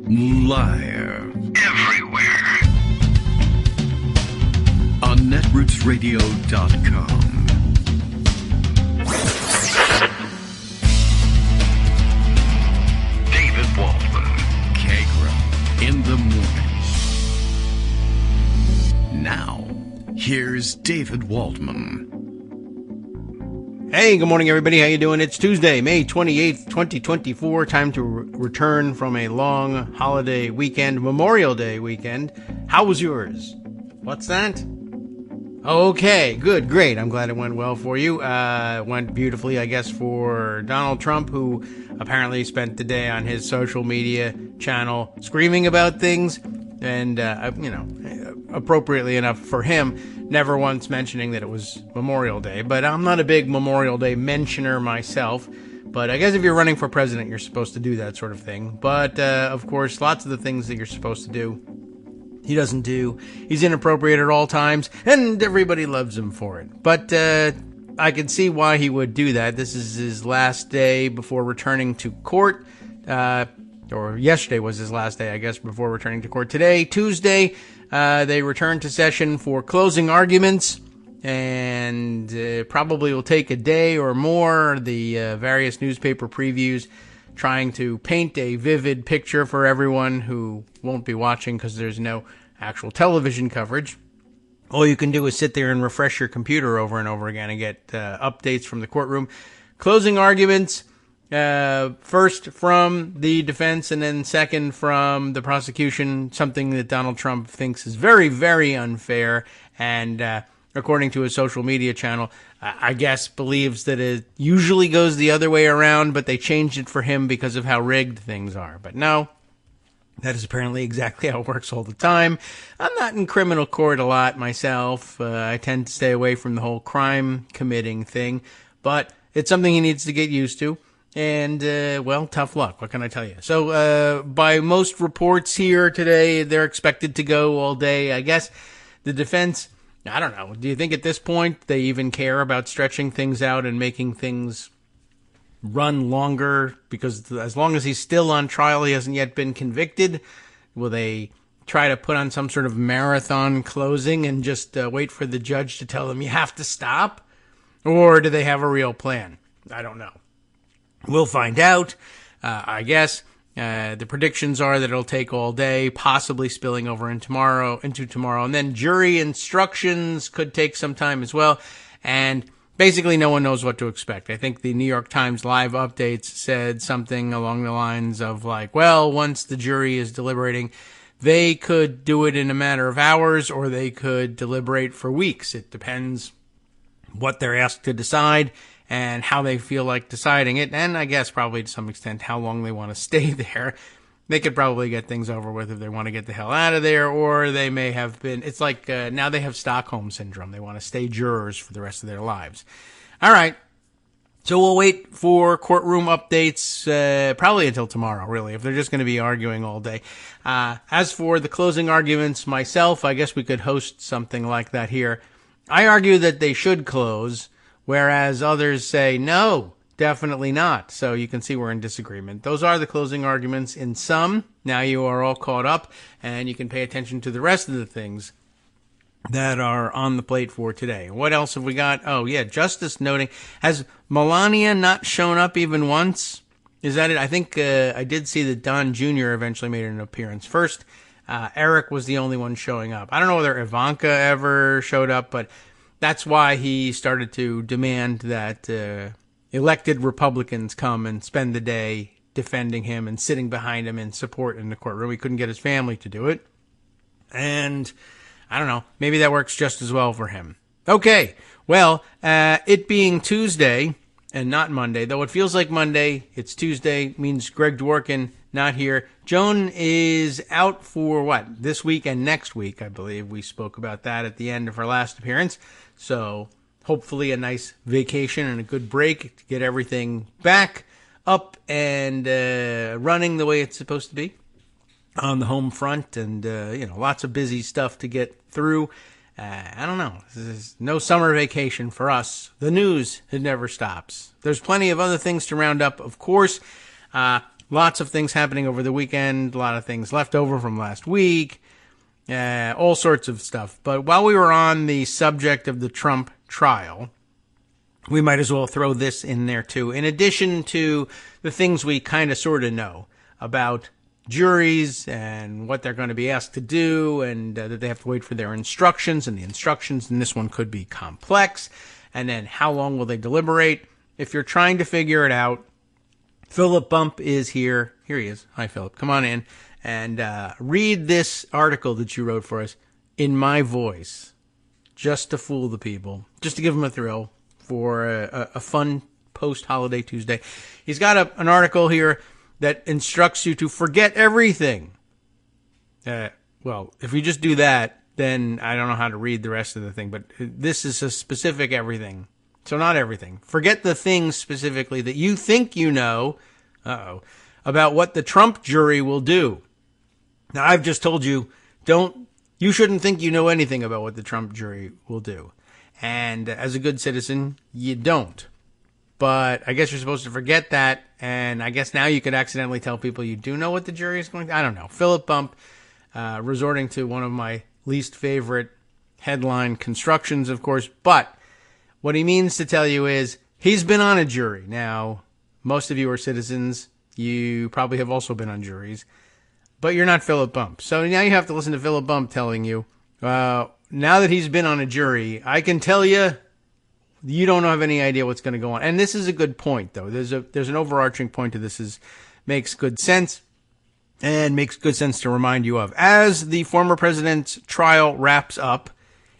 Live. Everywhere. On netrootsradio.com. David Waldman. Kagro. In the morning. Now, here's David Waldman. Hey, good morning, everybody. How you doing? It's Tuesday, May 28th, 2024. Time to return from a long holiday weekend, Memorial Day weekend. How was yours? What's that? Okay, good, great. I'm glad it went well for you. It went beautifully, I guess, for Donald Trump, who apparently spent the day on his social media channel screaming about things. And, appropriately enough for him, never once mentioning that it was Memorial Day. But I'm not a big Memorial Day mentioner myself. But I guess if you're running for president, you're supposed to do that sort of thing. But, of course, lots of the things that you're supposed to do, he doesn't do. He's inappropriate at all times, and everybody loves him for it. But I can see why he would do that. This is his last day before returning to court. Or yesterday was his last day, I guess, before returning to court. Today, Tuesday, they return to session for closing arguments, and probably will take a day or more. The various newspaper previews trying to paint a vivid picture for everyone who won't be watching because there's no actual television coverage. All you can do is sit there and refresh your computer over and over again and get updates from the courtroom. Closing arguments. First from the defense and then second from the prosecution, something that Donald Trump thinks is very, very unfair. And, according to his social media channel, I guess believes that it usually goes the other way around, but they changed it for him because of how rigged things are. But no, that is apparently exactly how it works all the time. I'm not in criminal court a lot myself. I tend to stay away from the whole crime committing thing, but it's something he needs to get used to. And, well, tough luck. What can I tell you? So, by most reports here today, they're expected to go all day. I guess the defense, I don't know. Do you think at this point they even care about stretching things out and making things run longer? Because as long as he's still on trial, he hasn't yet been convicted. Will they try to put on some sort of marathon closing and just wait for the judge to tell them you have to stop? Or do they have a real plan? I don't know. We'll find out, I guess. The predictions are that it'll take all day, possibly spilling over into tomorrow. And then jury instructions could take some time as well. And basically no one knows what to expect. I think the New York Times live updates said something along the lines of like, well, once the jury is deliberating, they could do it in a matter of hours or they could deliberate for weeks. It depends what they're asked to decide and how they feel like deciding it, and I guess probably to some extent how long they want to stay there. They could probably get things over with if they want to get the hell out of there, or they may have been, it's like now they have Stockholm Syndrome. They want to stay jurors for the rest of their lives. All right, so we'll wait for courtroom updates probably until tomorrow, really, if they're just going to be arguing all day. As for the closing arguments myself, I guess we could host something like that here. I argue that they should close, whereas others say, no, definitely not. So you can see we're in disagreement. Those are the closing arguments in sum. Now you are all caught up, and you can pay attention to the rest of the things that are on the plate for today. What else have we got? Oh, yeah, Justice noting, has Melania not shown up even once? Is that it? I think I did see that Don Jr. eventually made an appearance. First, Eric was the only one showing up. I don't know whether Ivanka ever showed up, but that's why he started to demand that elected Republicans come and spend the day defending him and sitting behind him in support in the courtroom. He couldn't get his family to do it. And I don't know, maybe that works just as well for him. Okay, well, it being Tuesday and not Monday, though it feels like Monday, it's Tuesday, means Greg Dworkin not here. Joan is out for what? This week and next week, I believe. We spoke about that at the end of her last appearance. So hopefully a nice vacation and a good break to get everything back up and running the way it's supposed to be on the home front. And, lots of busy stuff to get through. I don't know. This is no summer vacation for us. The news, it never stops. There's plenty of other things to round up, of course. Lots of things happening over the weekend, a lot of things left over from last week, all sorts of stuff. But while we were on the subject of the Trump trial, we might as well throw this in there too. In addition to the things we kind of sort of know about juries and what they're going to be asked to do, and that they have to wait for their instructions, and the instructions in this one could be complex, and then how long will they deliberate. If you're trying to figure it out, Philip Bump is here. Here he is. Hi, Philip. Come on in and read this article that you wrote for us in my voice, just to fool the people, just to give them a thrill for a fun post-holiday Tuesday. He's got an article here that instructs you to forget everything. Well, if you just do that, then I don't know how to read the rest of the thing, but this is a specific everything. So not everything. Forget the things specifically that you think you know, about what the Trump jury will do. Now, I've just told you, you shouldn't think you know anything about what the Trump jury will do. And as a good citizen, you don't. But I guess you're supposed to forget that, and I guess now you could accidentally tell people you do know what the jury is going to do. I don't know. Philip Bump, resorting to one of my least favorite headline constructions, of course. But what he means to tell you is he's been on a jury. Now, most of you are citizens. You probably have also been on juries. But you're not Philip Bump. So now you have to listen to Philip Bump telling you, now that he's been on a jury, I can tell you, you don't have any idea what's going to go on. And this is a good point, though. There's an overarching point to this. Makes good sense, and makes good sense to remind you of. As the former president's trial wraps up,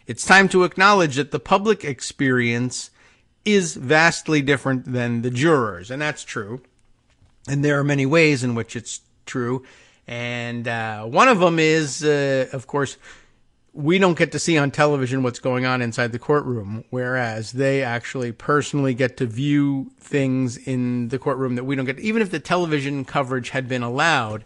it's time to acknowledge that the public experience is vastly different than the jurors, and that's true. And there are many ways in which it's true. And one of them is, of course, we don't get to see on television what's going on inside the courtroom, whereas they actually personally get to view things in the courtroom that we don't get. Even if the television coverage had been allowed,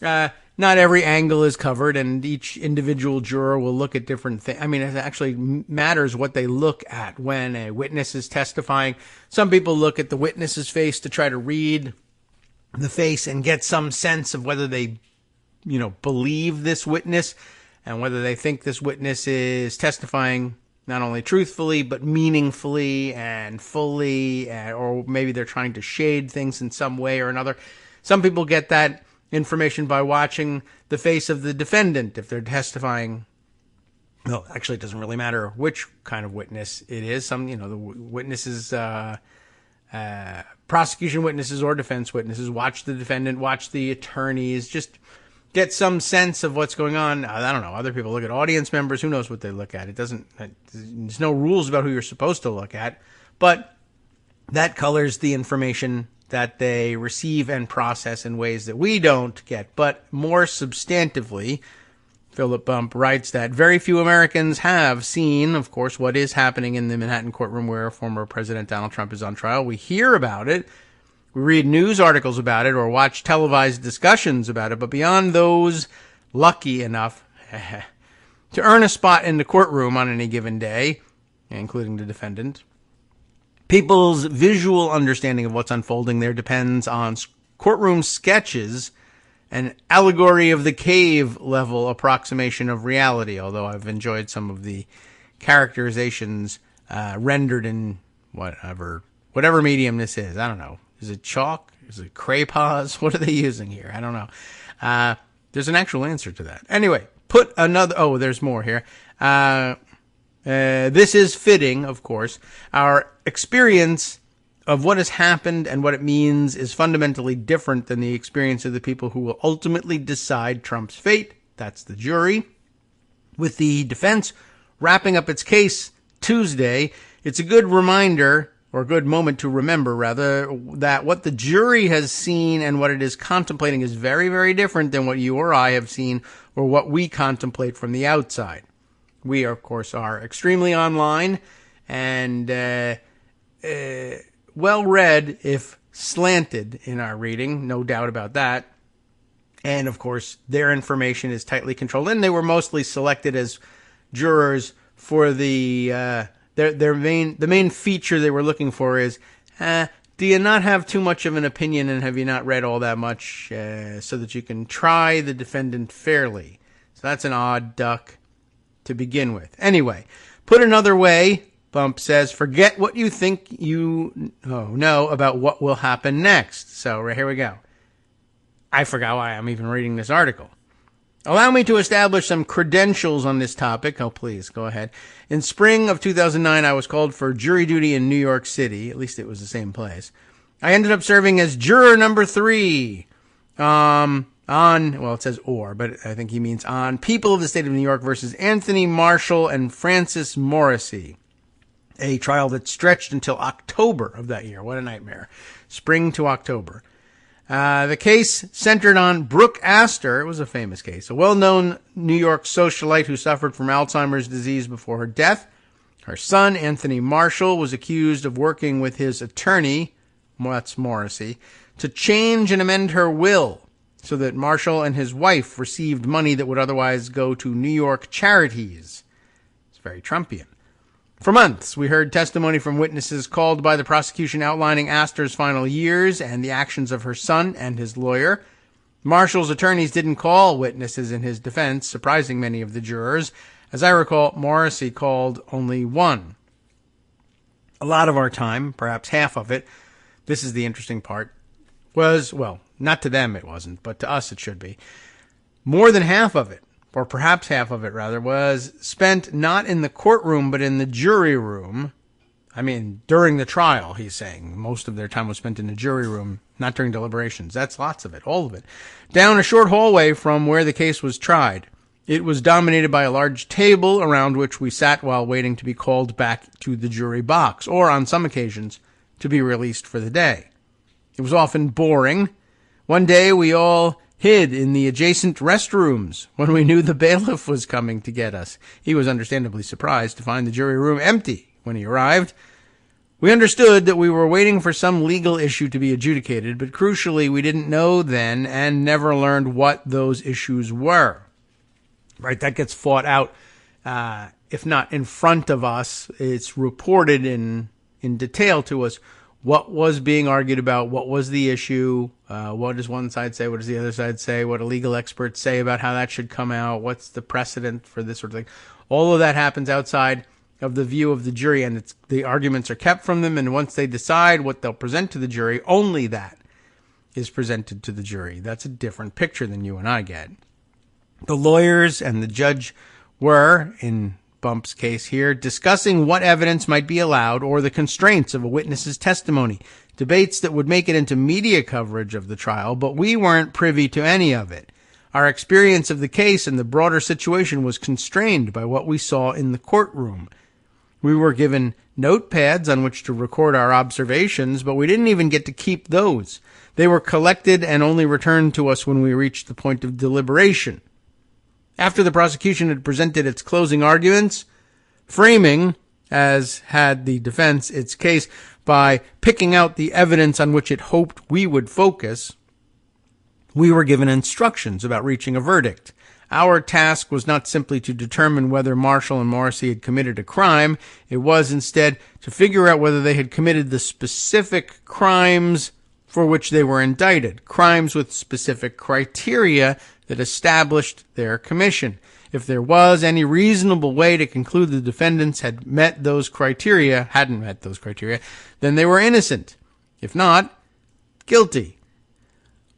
not every angle is covered, and each individual juror will look at different things. I mean, it actually matters what they look at when a witness is testifying. Some people look at the witness's face to try to read the face and get some sense of whether they, believe this witness, and whether they think this witness is testifying not only truthfully, but meaningfully and fully, or maybe they're trying to shade things in some way or another. Some people get that information by watching the face of the defendant if they're testifying. Well, actually, it doesn't really matter which kind of witness it is. Some, the witnesses, prosecution witnesses or defense witnesses, watch the defendant, watch the attorneys, just get some sense of what's going on. I don't know. Other people look at audience members. Who knows what they look at? There's no rules about who you're supposed to look at, but that colors the information that they receive and process in ways that we don't get. But more substantively, Philip Bump writes that very few Americans have seen, of course, what is happening in the Manhattan courtroom where former President Donald Trump is on trial. We hear about it. We read news articles about it or watch televised discussions about it. But beyond those lucky enough to earn a spot in the courtroom on any given day, including the defendant, people's visual understanding of what's unfolding there depends on courtroom sketches, an allegory of the cave level approximation of reality, although I've enjoyed some of the characterizations rendered in whatever medium this is. I don't know. Is it chalk? Is it crayons? What are they using here? I don't know. There's an actual answer to that. Anyway, there's more here. This is fitting, of course. Our experience of what has happened and what it means is fundamentally different than the experience of the people who will ultimately decide Trump's fate. That's the jury. With the defense wrapping up its case Tuesday, it's a good reminder, or a good moment to remember, rather, that what the jury has seen and what it is contemplating is very, very different than what you or I have seen or what we contemplate from the outside. We, of course, are extremely online and well-read, if slanted, in our reading, no doubt about that. And, of course, their information is tightly controlled. And they were mostly selected as jurors for the main feature they were looking for is do you not have too much of an opinion, and have you not read all that much so that you can try the defendant fairly? So that's an odd duck to begin with. Anyway, put another way, Bump says, forget what you think you know about what will happen next. So here we go. I forgot why I'm even reading this article. Allow me to establish some credentials on this topic. Oh, please, go ahead. In spring of 2009, I was called for jury duty in New York City. At least it was the same place. I ended up serving as juror number 3 it says but I think he means on People of the State of New York versus Anthony Marshall and Francis Morrissey, a trial that stretched until October of that year. What a nightmare. Spring to October. The case centered on Brooke Astor. It was a famous case, a well-known New York socialite who suffered from Alzheimer's disease before her death. Her son, Anthony Marshall, was accused of working with his attorney, that's Morrissey, to change and amend her will so that Marshall and his wife received money that would otherwise go to New York charities. It's very Trumpian. For months, we heard testimony from witnesses called by the prosecution outlining Astor's final years and the actions of her son and his lawyer. Marshall's attorneys didn't call witnesses in his defense, surprising many of the jurors. As I recall, Morrissey called only one. A lot of our time, perhaps half of it, this is the interesting part, was, well, not to them it wasn't, but to us it should be. More than half of it, or perhaps half of it rather, was spent not in the courtroom but in the jury room. I mean, during the trial, he's saying. Most of their time was spent in the jury room, not during deliberations. That's lots of it, all of it. Down a short hallway from where the case was tried. It was dominated by a large table around which we sat while waiting to be called back to the jury box, or on some occasions, to be released for the day. It was often boring. One day we all hid in the adjacent restrooms when we knew the bailiff was coming to get us. He was understandably surprised to find the jury room empty when he arrived. We understood that we were waiting for some legal issue to be adjudicated, but crucially we didn't know then and never learned what those issues were. Right, that gets fought out, if not in front of us, it's reported in detail to us what was being argued about, what was the issue, what does one side say, what does the other side say, what do legal experts say about how that should come out, what's the precedent for this sort of thing. All of that happens outside of the view of the jury, and the arguments are kept from them, and once they decide what they'll present to the jury, only that is presented to the jury. That's a different picture than you and I get. The lawyers and the judge were, in Bump's case here, discussing what evidence might be allowed or the constraints of a witness's testimony, debates that would make it into media coverage of the trial, but we weren't privy to any of it. Our experience of the case and the broader situation was constrained by what we saw in the courtroom. We were given notepads on which to record our observations, but we didn't even get to keep those. They were collected and only returned to us when we reached the point of deliberation. After the prosecution had presented its closing arguments, framing, as had the defense, its case by picking out the evidence on which it hoped we would focus, we were given instructions about reaching a verdict. Our task was not simply to determine whether Marshall and Morrissey had committed a crime. It was instead to figure out whether they had committed the specific crimes for which they were indicted, crimes with specific criteria that established their commission. If there was any reasonable way to conclude the defendants hadn't met those criteria, then they were innocent. If not, guilty.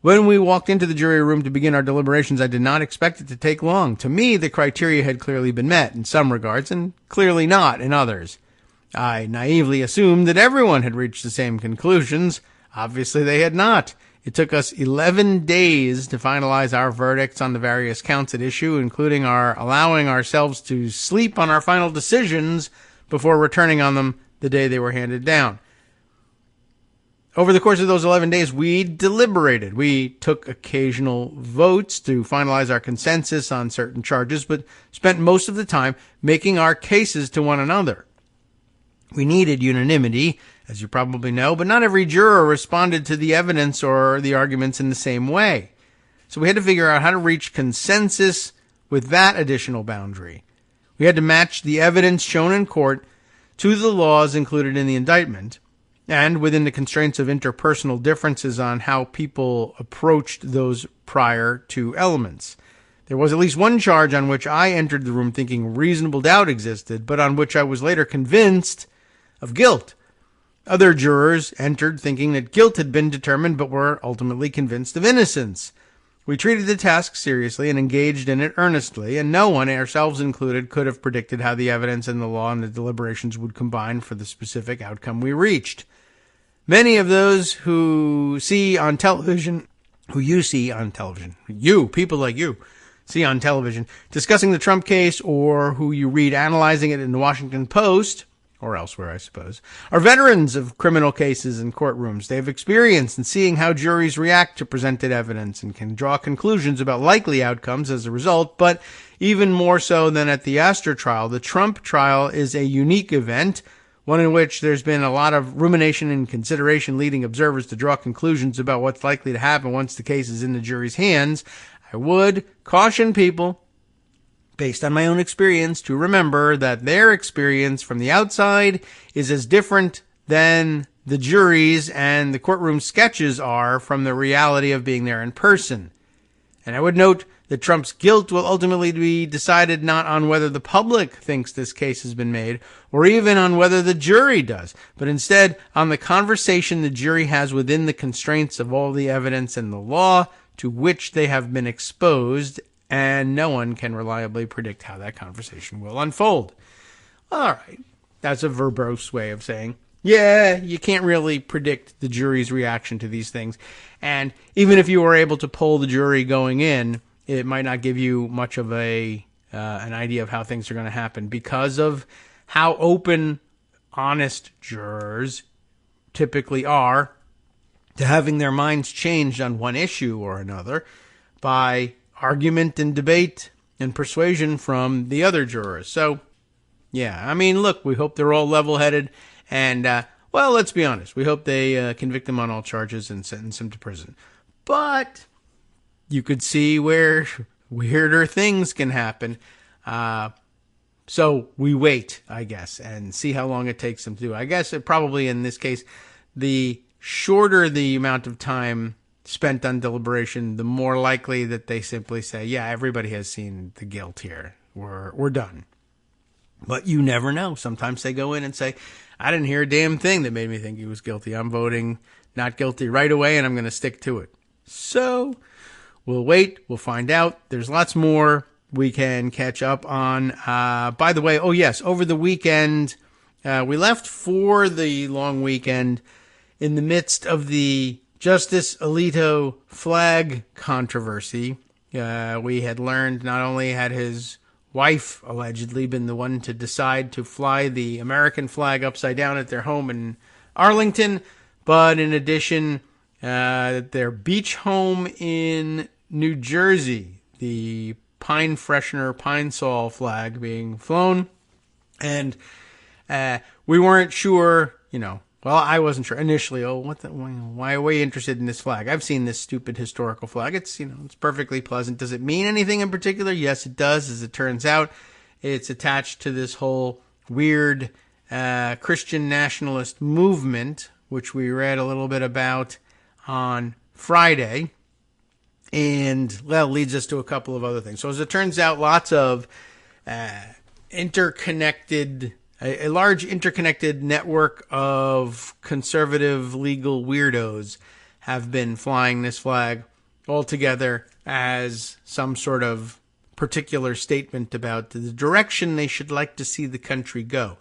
When we walked into the jury room to begin our deliberations, I did not expect it to take long. To me, the criteria had clearly been met in some regards and clearly not in others. I naively assumed that everyone had reached the same conclusions. Obviously, they had not. It took us 11 days to finalize our verdicts on the various counts at issue, including our allowing ourselves to sleep on our final decisions before returning on them the day they were handed down. Over the course of those 11 days, we deliberated. We took occasional votes to finalize our consensus on certain charges, but spent most of the time making our cases to one another. We needed unanimity, as you probably know, but not every juror responded to the evidence or the arguments in the same way. So we had to figure out how to reach consensus with that additional boundary. We had to match the evidence shown in court to the laws included in the indictment, and within the constraints of interpersonal differences on how people approached those prior two elements. There was at least one charge on which I entered the room thinking reasonable doubt existed, but on which I was later convinced of guilt. Other jurors entered thinking that guilt had been determined, but were ultimately convinced of innocence. We treated the task seriously and engaged in it earnestly, and no one, ourselves included, could have predicted how the evidence and the law and the deliberations would combine for the specific outcome we reached. Many of those who see on television, people like you, see on television, discussing the Trump case, or who you read analyzing it in the Washington Post, or elsewhere, I suppose, are veterans of criminal cases and courtrooms. They have experience in seeing how juries react to presented evidence and can draw conclusions about likely outcomes as a result, but even more so than at the Astor trial, the Trump trial is a unique event, one in which there's been a lot of rumination and consideration leading observers to draw conclusions about what's likely to happen once the case is in the jury's hands. I would caution people, based on my own experience, to remember that their experience from the outside is as different than the jury's and the courtroom sketches are from the reality of being there in person. And I would note that Trump's guilt will ultimately be decided not on whether the public thinks this case has been made, or even on whether the jury does, but instead on the conversation the jury has within the constraints of all the evidence and the law to which they have been exposed, and no one can reliably predict how that conversation will unfold. All right, that's a verbose way of saying, yeah, you can't really predict the jury's reaction to these things. And even if you were able to poll the jury going in, it might not give you much of an idea of how things are going to happen because of how open, honest jurors typically are to having their minds changed on one issue or another by argument and debate and persuasion from the other jurors. So, yeah, I mean, look, we hope they're all level-headed and, well, let's be honest. We hope they convict him on all charges and sentence him to prison. But you could see where weirder things can happen. So we wait, I guess, and see how long it takes them to do. I guess it probably, in this case, the shorter the amount of time spent on deliberation, the more likely that they simply say, yeah, everybody has seen the guilt here. We're done. But you never know. Sometimes they go in and say, I didn't hear a damn thing that made me think he was guilty. I'm voting not guilty right away, and I'm going to stick to it. So we'll wait. We'll find out. There's lots more we can catch up on. By the way, oh yes, over the weekend, we left for the long weekend in the midst of the Justice Alito flag controversy. We had learned not only had his wife allegedly been the one to decide to fly the American flag upside down at their home in Arlington, but in addition, their beach home in New Jersey, the Pine-Sol flag being flown, and we weren't sure, well, I wasn't sure initially. Why are we interested in this flag? I've seen this stupid historical flag. It's, it's perfectly pleasant. Does it mean anything in particular? Yes, it does. As it turns out, it's attached to this whole weird Christian nationalist movement, which we read a little bit about on Friday, and well, leads us to a couple of other things. So as it turns out, lots of interconnected. A large interconnected network of conservative legal weirdos have been flying this flag all together as some sort of particular statement about the direction they should like to see the country go.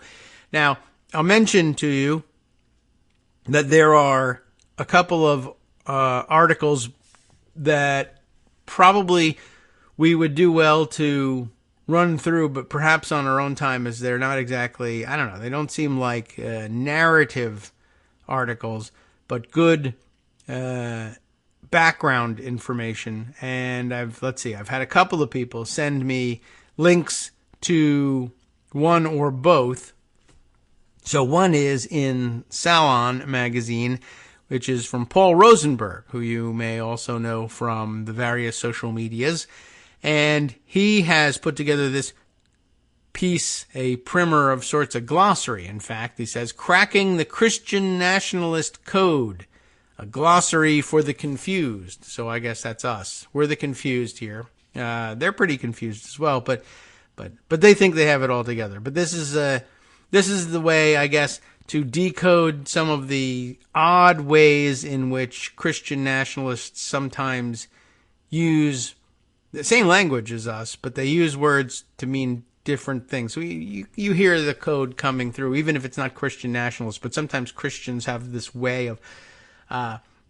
Now, I'll mention to you that there are a couple of articles that probably we would do well to run through, but perhaps on our own time, as they're not exactly, I don't know, they don't seem like narrative articles, but good background information. And I've had a couple of people send me links to one or both. So one is in Salon magazine, which is from Paul Rosenberg, who you may also know from the various social medias. And he has put together this piece, a primer of sorts, a glossary, in fact. He says, Cracking the Christian Nationalist Code, a glossary for the confused. So I guess that's us. We're the confused here. They're pretty confused as well, but they think they have it all together. But this is the way, I guess, to decode some of the odd ways in which Christian nationalists sometimes use the same language as us, but they use words to mean different things. So you hear the code coming through, even if it's not Christian nationalists, but sometimes Christians have this way of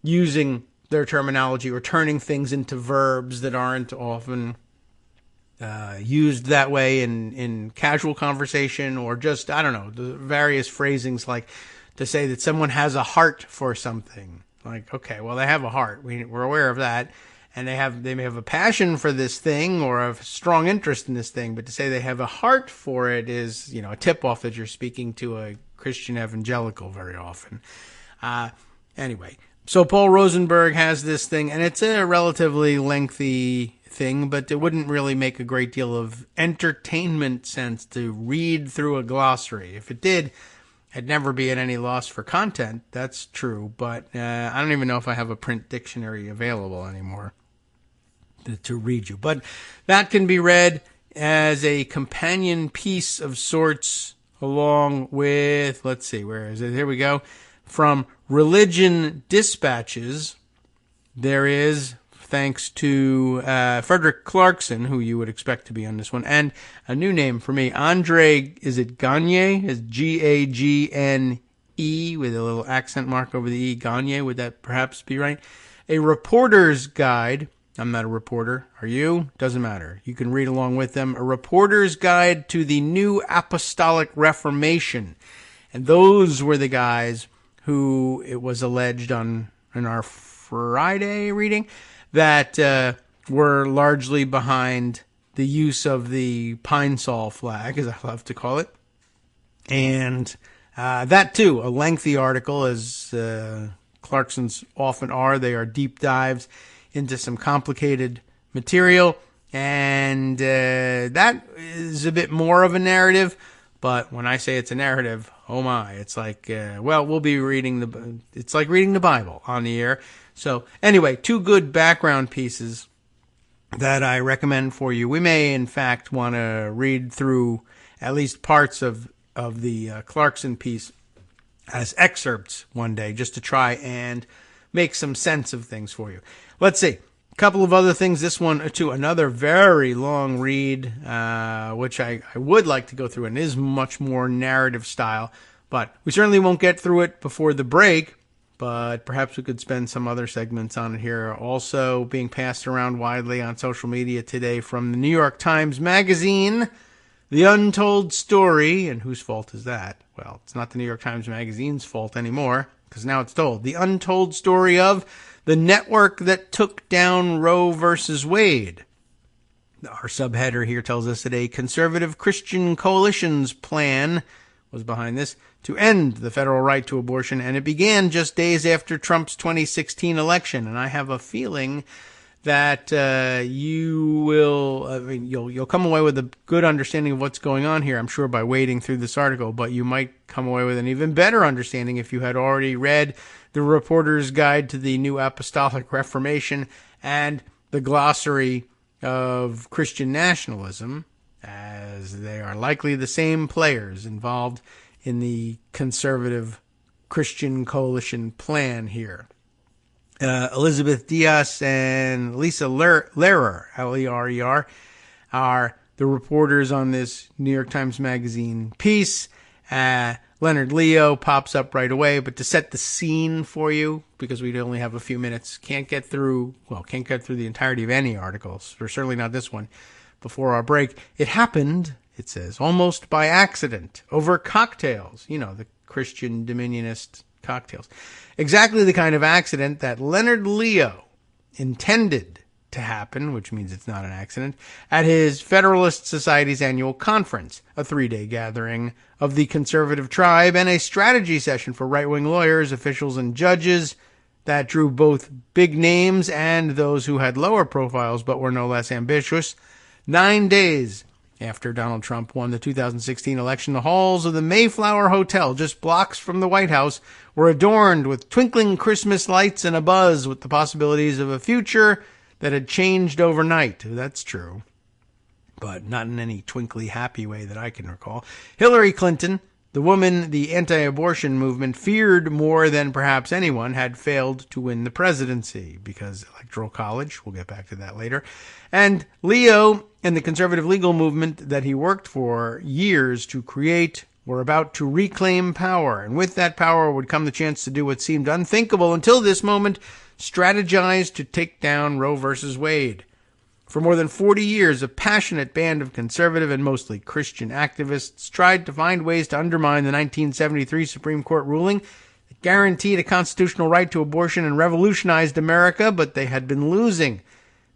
using their terminology or turning things into verbs that aren't often used that way in casual conversation, or just, I don't know, the various phrasings, like to say that someone has a heart for something. Like, okay, well, they have a heart. We're aware of that. And they may have a passion for this thing or a strong interest in this thing, but to say they have a heart for it is, a tip-off that you're speaking to a Christian evangelical very often. Anyway, so Paul Rosenberg has this thing, and it's a relatively lengthy thing, but it wouldn't really make a great deal of entertainment sense to read through a glossary. If it did, I'd never be at any loss for content. That's true, but I don't even know if I have a print dictionary available anymore to read you. But that can be read as a companion piece of sorts along with, let's see, where is it? Here we go. From Religion Dispatches, there is, thanks to Frederick Clarkson, who you would expect to be on this one, and a new name for me, Andre, is it Gagne? Is Gagne, with a little accent mark over the E, Gagne, would that perhaps be right? A reporter's guide. I'm not a reporter. Are you? Doesn't matter. You can read along with them. A reporter's guide to the new Apostolic Reformation. And those were the guys who, it was alleged in our Friday reading, that were largely behind the use of the Pine-Sol flag, as I love to call it. And that, too, a lengthy article, as Clarkson's often are. They are deep dives into some complicated material. And that is a bit more of a narrative. But when I say it's a narrative, oh my, it's like, we'll be reading it's like reading the Bible on the air. So anyway, two good background pieces that I recommend for you. We may, in fact, want to read through at least parts of the Clarkson piece as excerpts one day, just to try and make some sense of things for you. Let's see. A couple of other things. This one, too, another very long read, which I would like to go through, and is much more narrative style. But we certainly won't get through it before the break. But perhaps we could spend some other segments on it here. Also being passed around widely on social media today from the New York Times Magazine, The Untold Story. And whose fault is that? Well, it's not the New York Times Magazine's fault anymore, because now it's told. The Untold Story of the Network That Took Down Roe versus Wade. Our subheader here tells us that a conservative Christian coalition's plan was behind this, to end the federal right to abortion, and it began just days after Trump's 2016 election. And I have a feeling that you'll come away with a good understanding of what's going on here, I'm sure, by wading through this article, but you might come away with an even better understanding if you had already read the Reporter's Guide to the New Apostolic Reformation and the Glossary of Christian Nationalism, as they are likely the same players involved in the conservative Christian coalition plan here. Elizabeth Diaz and Lisa Lehrer, L-E-R-E-R, are the reporters on this New York Times Magazine piece. Leonard Leo pops up right away, but to set the scene for you, because we only have a few minutes, can't get through the entirety of any articles, or certainly not this one, before our break. It happened, it says, almost by accident, over cocktails, the Christian Dominionist cocktails. Exactly the kind of accident that Leonard Leo intended to happen, which means it's not an accident, at his Federalist Society's annual conference, a 3-day gathering of the conservative tribe and a strategy session for right-wing lawyers, officials, and judges that drew both big names and those who had lower profiles but were no less ambitious. 9 days After Donald Trump won the 2016 election, the halls of the Mayflower Hotel, just blocks from the White House, were adorned with twinkling Christmas lights and abuzz with the possibilities of a future that had changed overnight. That's true, but not in any twinkly, happy way that I can recall. Hillary Clinton, the woman the anti-abortion movement feared more than perhaps anyone, had failed to win the presidency because Electoral College, we'll get back to that later, and Leo and the conservative legal movement that he worked for years to create were about to reclaim power. And with that power would come the chance to do what seemed unthinkable until this moment, strategize to take down Roe versus Wade. For more than 40 years, a passionate band of conservative and mostly Christian activists tried to find ways to undermine the 1973 Supreme Court ruling that guaranteed a constitutional right to abortion and revolutionized America, but they had been losing.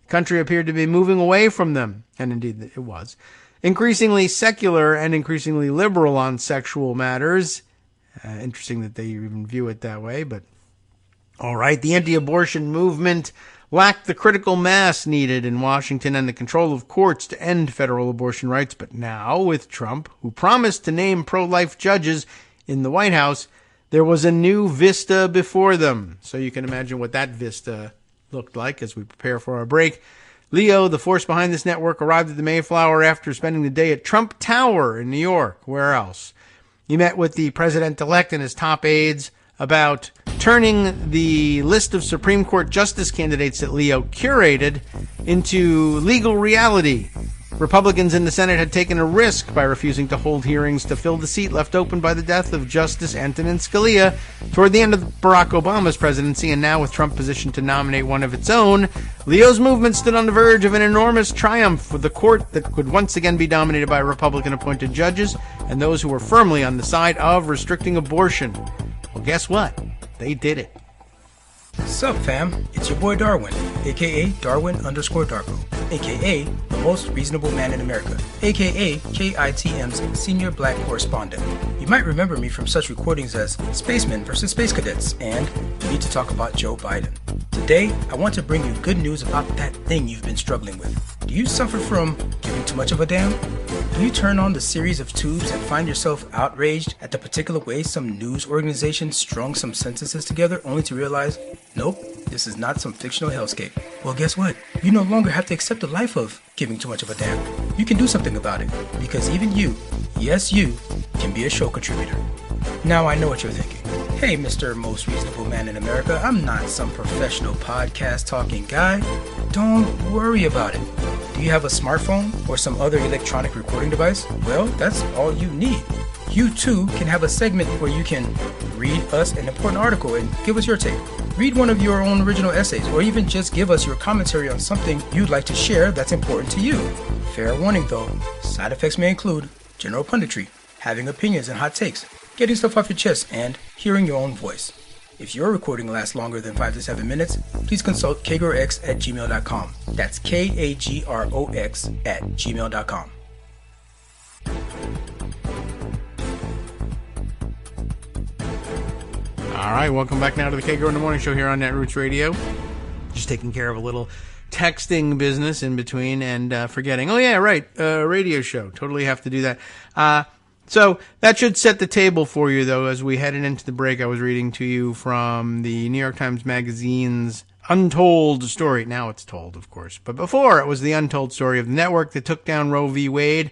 The country appeared to be moving away from them, and indeed it was. Increasingly secular and increasingly liberal on sexual matters. Interesting that they even view it that way, but all right. The anti-abortion movement lacked the critical mass needed in Washington and the control of courts to end federal abortion rights. But now, with Trump, who promised to name pro-life judges in the White House, there was a new vista before them. So you can imagine what that vista looked like as we prepare for our break. Leo, the force behind this network, arrived at the Mayflower after spending the day at Trump Tower in New York. Where else? He met with the president-elect and his top aides about turning the list of Supreme Court justice candidates that Leo curated into legal reality. Republicans in the Senate had taken a risk by refusing to hold hearings to fill the seat left open by the death of Justice Antonin Scalia toward the end of Barack Obama's presidency, and now with Trump positioned to nominate one of its own, Leo's movement stood on the verge of an enormous triumph with a court that could once again be dominated by Republican-appointed judges and those who were firmly on the side of restricting abortion. Well, guess what? They did it. Sup, fam? It's your boy Darwin, aka Darwin_Darko, aka the most reasonable man in America, aka KITM's senior black correspondent. You might remember me from such recordings as Spacemen vs. Space Cadets and We Need to Talk About Joe Biden. Today, I want to bring you good news about that thing you've been struggling with. Do you suffer from giving too much of a damn? Do you turn on the series of tubes and find yourself outraged at the particular way some news organization strung some sentences together only to realize, nope, this is not some fictional hellscape? Well, guess what? You no longer have to accept the life of giving too much of a damn. You can do something about it, because even you, yes you, can be a show contributor. Now I know what you're thinking. Hey, Mr. Most Reasonable Man in America, I'm not some professional podcast talking guy. Don't worry about it. Do you have a smartphone or some other electronic recording device? Well, that's all you need. You too can have a segment where you can read us an important article and give us your take. Read one of your own original essays, or even just give us your commentary on something you'd like to share that's important to you. Fair warning though, side effects may include general punditry, having opinions and hot takes, getting stuff off your chest, and hearing your own voice. If your recording lasts longer than 5 to 7 minutes, please consult kagrox@gmail.com. That's KAGROX@gmail.com. All right, welcome back now to the Kagro in the Morning Show here on Netroots Radio. Just taking care of a little texting business in between and forgetting. Oh, yeah, right, radio show. Totally have to do that. So that should set the table for you, though, as we headed into the break. I was reading to you from the New York Times Magazine's untold story. Now it's told, of course. But before, it was the untold story of the network that took down Roe v. Wade.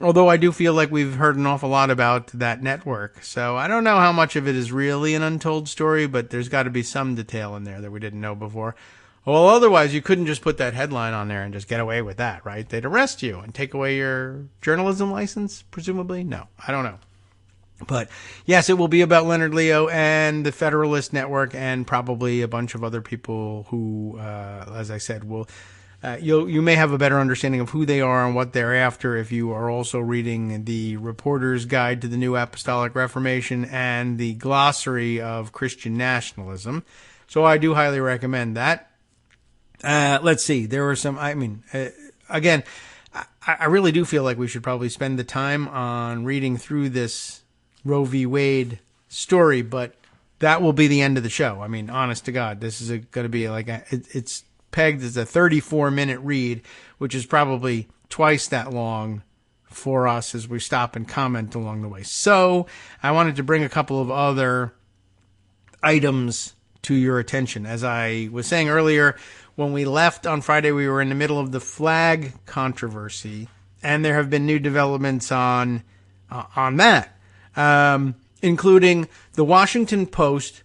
Although I do feel like we've heard an awful lot about that network. So I don't know how much of it is really an untold story, but there's got to be some detail in there that we didn't know before. Well, otherwise, you couldn't just put that headline on there and just get away with that, right? They'd arrest you and take away your journalism license, presumably? No, I don't know. But yes, it will be about Leonard Leo and the Federalist Network and probably a bunch of other people who, as I said, will... You may have a better understanding of who they are and what they're after if you are also reading the Reporter's Guide to the New Apostolic Reformation and the Glossary of Christian Nationalism. So I do highly recommend that. Let's see. There were some, again, I really do feel like we should probably spend the time on reading through this Roe v. Wade story, but that will be the end of the show. I mean, honest to God, this is going to be it's pegged as a 34-minute read, which is probably twice that long for us as we stop and comment along the way. So I wanted to bring a couple of other items to your attention. As I was saying earlier, when we left on Friday, we were in the middle of the flag controversy, and there have been new developments on that, including the Washington Post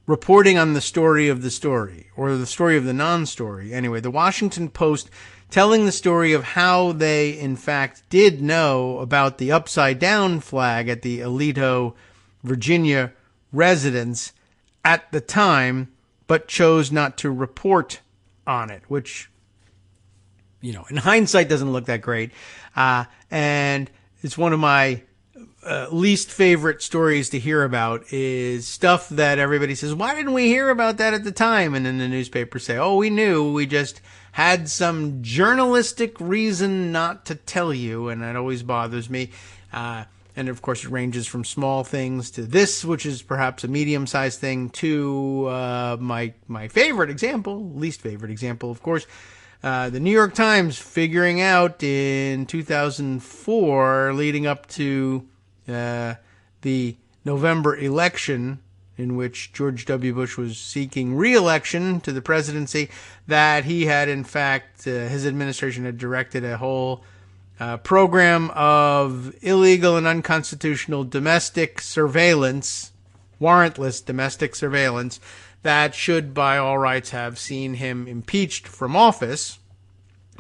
reporting on the story of the story, or the story of the non-story. Anyway, the Washington Post telling the story of how they, in fact, did know about the upside-down flag at the Alito, Virginia residence at the time, but chose not to report on it, which, in hindsight doesn't look that great. And it's one of my least favorite stories to hear about is stuff that everybody says, why didn't we hear about that at the time? And then the newspapers say, oh, we knew, we just had some journalistic reason not to tell you. And that always bothers me. And of course, it ranges from small things to this, which is perhaps a medium-sized thing, to my favorite example, least favorite example, of course, the New York Times figuring out in 2004, leading up to the November election, in which George W. Bush was seeking re-election to the presidency, that he had, in fact, his administration had directed a whole program of illegal and unconstitutional domestic surveillance, warrantless domestic surveillance, that should by all rights have seen him impeached from office,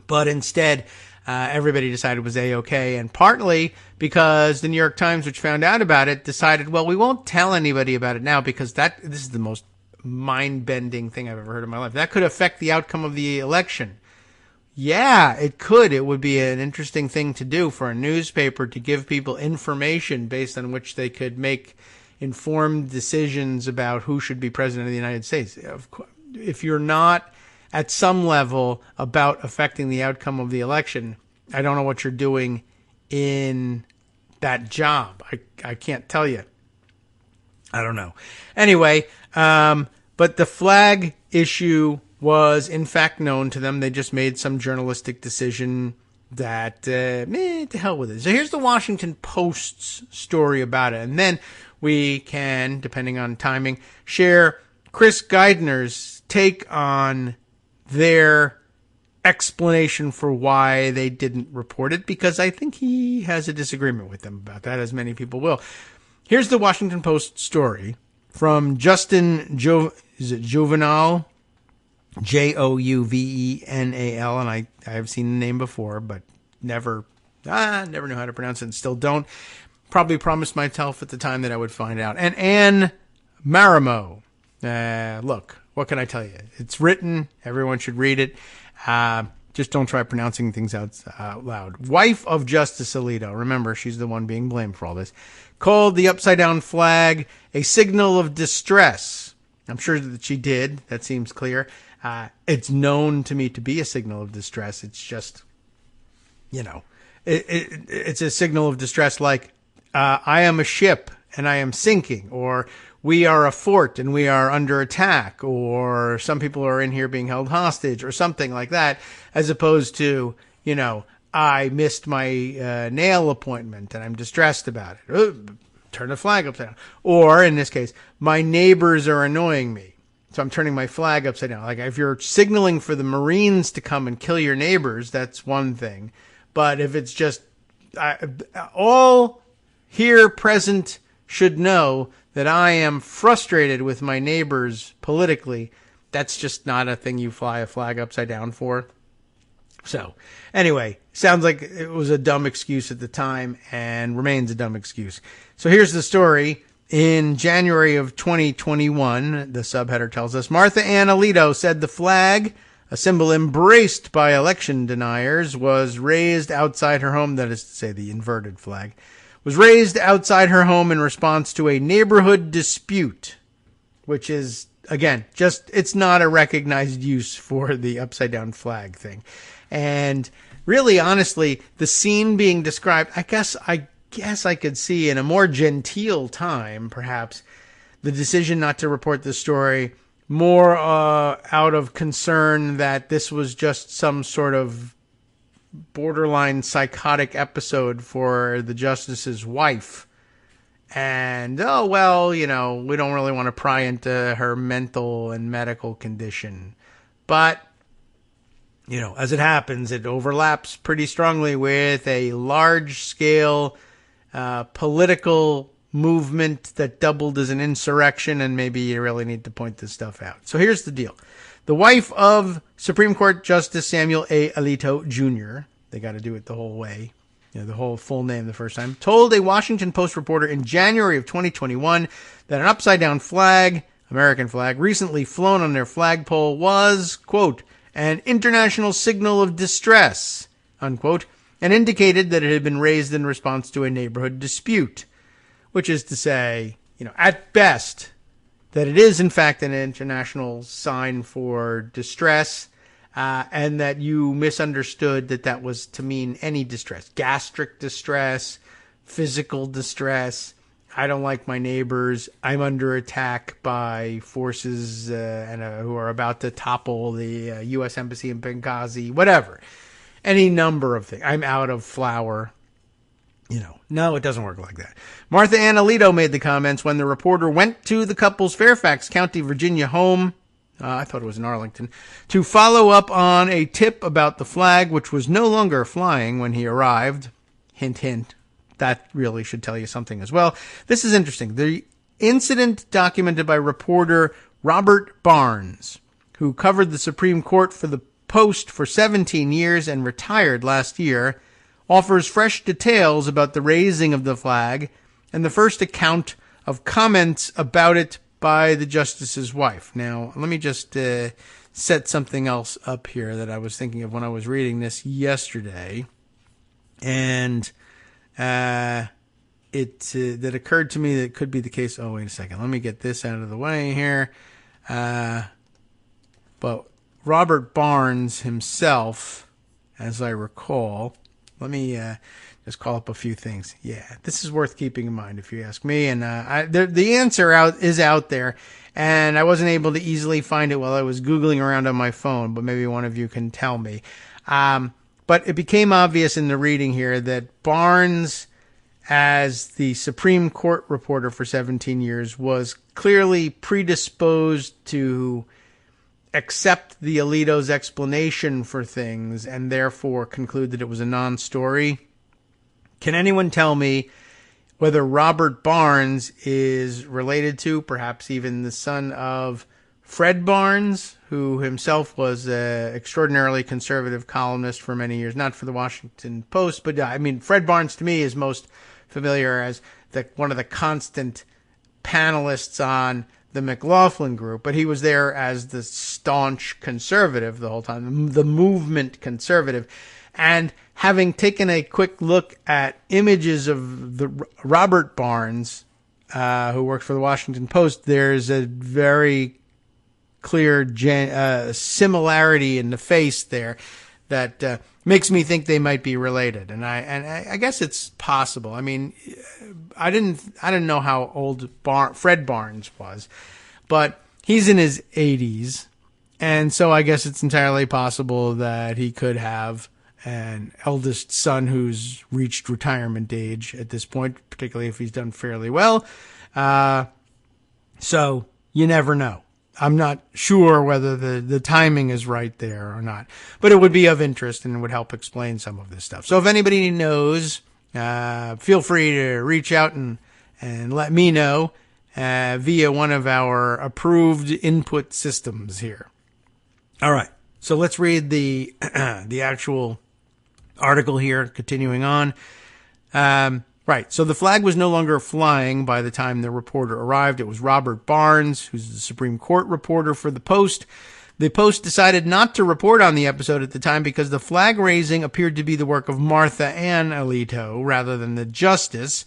but instead everybody decided it was A-OK, and partly because the New York Times, which found out about it, decided, well, we won't tell anybody about it now because this is the most mind-bending thing I've ever heard in my life. That could affect the outcome of the election. Yeah, it could. It would be an interesting thing to do for a newspaper to give people information based on which they could make informed decisions about who should be president of the United States. If you're not at some level about affecting the outcome of the election, I don't know what you're doing in that job. I can't tell you. I don't know. Anyway, but the flag issue was in fact known to them. They just made some journalistic decision that, to hell with it. So here's the Washington Post's story about it. And then we can, depending on timing, share Chris Geidner's take on their explanation for why they didn't report it, because I think he has a disagreement with them about that, as many people will. Here's the Washington Post story from Justin Juvenal, Jouvenal, and I have seen the name before, but never knew how to pronounce it and still don't. Probably promised myself at the time that I would find out. And Anne Marimo. Look, what can I tell you? It's written. Everyone should read it. Just don't try pronouncing things out loud. Wife of Justice Alito. Remember, she's the one being blamed for all this. Called the upside-down flag a signal of distress. I'm sure that she did. That seems clear. It's known to me to be a signal of distress. It's just, it's a signal of distress like, I am a ship and I am sinking, or we are a fort and we are under attack, or some people are in here being held hostage, or something like that, as opposed to, I missed my nail appointment and I'm distressed about it. Turn the flag upside down. Or, in this case, my neighbors are annoying me, so I'm turning my flag upside down. Like, if you're signaling for the Marines to come and kill your neighbors, that's one thing. But if it's just, all here present should know that I am frustrated with my neighbors politically, that's just not a thing you fly a flag upside down for. So, anyway, sounds like it was a dumb excuse at the time and remains a dumb excuse. So here's the story. In January of 2021, the subheader tells us, Martha Ann Alito said the flag, a symbol embraced by election deniers, was raised outside her home. That is to say, the inverted flag was raised outside her home in response to a neighborhood dispute, which is, again, it's not a recognized use for the upside down flag thing. And really, honestly, the scene being described, I guess I could see in a more genteel time, perhaps, the decision not to report this story more out of concern that this was just some sort of borderline psychotic episode for the justice's wife. And, we don't really want to pry into her mental and medical condition. But, as it happens, it overlaps pretty strongly with a large-scale political movement that doubled as an insurrection, and maybe you really need to point this stuff out. So here's the deal. The wife of Supreme Court Justice Samuel A. Alito Jr., they got to do it the whole way, the whole full name the first time, told a Washington Post reporter in January of 2021 that an upside-down flag, American flag, recently flown on their flagpole was, quote, an international signal of distress, unquote, and indicated that it had been raised in response to a neighborhood dispute, which is to say, at best, that it is in fact an international sign for distress, and that you misunderstood that was to mean any distress, gastric distress, physical distress. I don't like my neighbors. I'm under attack by forces who are about to topple the U.S. Embassy in Benghazi, whatever. Any number of things. I'm out of flour. No, it doesn't work like that. Martha Ann Alito made the comments when the reporter went to the couple's Fairfax County, Virginia home, I thought it was in Arlington, to follow up on a tip about the flag, which was no longer flying when he arrived. Hint, hint. That really should tell you something as well. This is interesting. The incident documented by reporter Robert Barnes, who covered the Supreme Court for the Post for 17 years and retired last year, offers fresh details about the raising of the flag and the first account of comments about it by the justice's wife. Now, let me just set something else up here that I was thinking of when I was reading this yesterday. And that occurred to me that it could be the case. Oh, wait a second. Let me get this out of the way here. But Robert Barnes himself, as I recall, let me just call up a few things. Yeah, this is worth keeping in mind if you ask me. And the answer is out there, and I wasn't able to easily find it while I was Googling around on my phone, but maybe one of you can tell me. But it became obvious in the reading here that Barnes, as the Supreme Court reporter for 17 years, was clearly predisposed to accept the Alito's explanation for things and therefore conclude that it was a non-story. Can anyone tell me whether Robert Barnes is related to, perhaps even the son of Fred Barnes, who himself was an extraordinarily conservative columnist for many years, not for the Washington Post, but Fred Barnes to me is most familiar as one of the constant panelists on the McLaughlin Group, but he was there as the staunch conservative the whole time, the movement conservative. And having taken a quick look at images of the Robert Barnes, who worked for the Washington Post, there's a very clear similarity in the face there that makes me think they might be related. And I guess it's possible. I mean, I didn't know how old Fred Barnes was, but he's in his 80s, and so I guess it's entirely possible that he could have an eldest son who's reached retirement age at this point, particularly if he's done fairly well. So you never know. I'm not sure whether the timing is right there or not, but it would be of interest and it would help explain some of this stuff. So if anybody knows, feel free to reach out and let me know via one of our approved input systems here. All right, so let's read the actual article here, continuing on. Right, so the flag was no longer flying by the time the reporter arrived. It was Robert Barnes, who's the Supreme Court reporter for the Post. The Post decided not to report on the episode at the time because the flag raising appeared to be the work of Martha Ann Alito rather than the justice,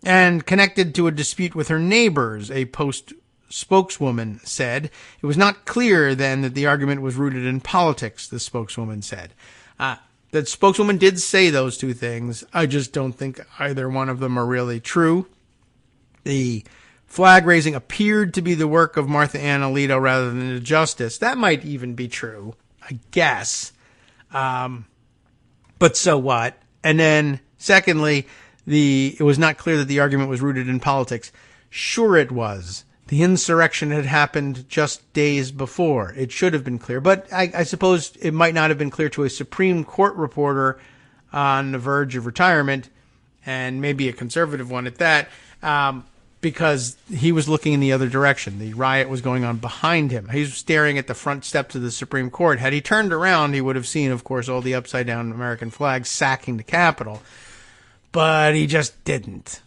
and connected to a dispute with her neighbors, a Post spokeswoman said. It was not clear then that the argument was rooted in politics, the spokeswoman said. The spokeswoman did say those two things. I just don't think either one of them are really true. The flag raising appeared to be the work of Martha Ann Alito rather than the justice. That might even be true, I guess. But so what? And then, secondly, it was not clear that the argument was rooted in politics. Sure it was. The insurrection had happened just days before. It should have been clear. But I suppose it might not have been clear to a Supreme Court reporter on the verge of retirement, and maybe a conservative one at that, because he was looking in the other direction. The riot was going on behind him. He was staring at the front steps of the Supreme Court. Had he turned around, he would have seen, of course, all the upside-down American flags sacking the Capitol. But he just didn't.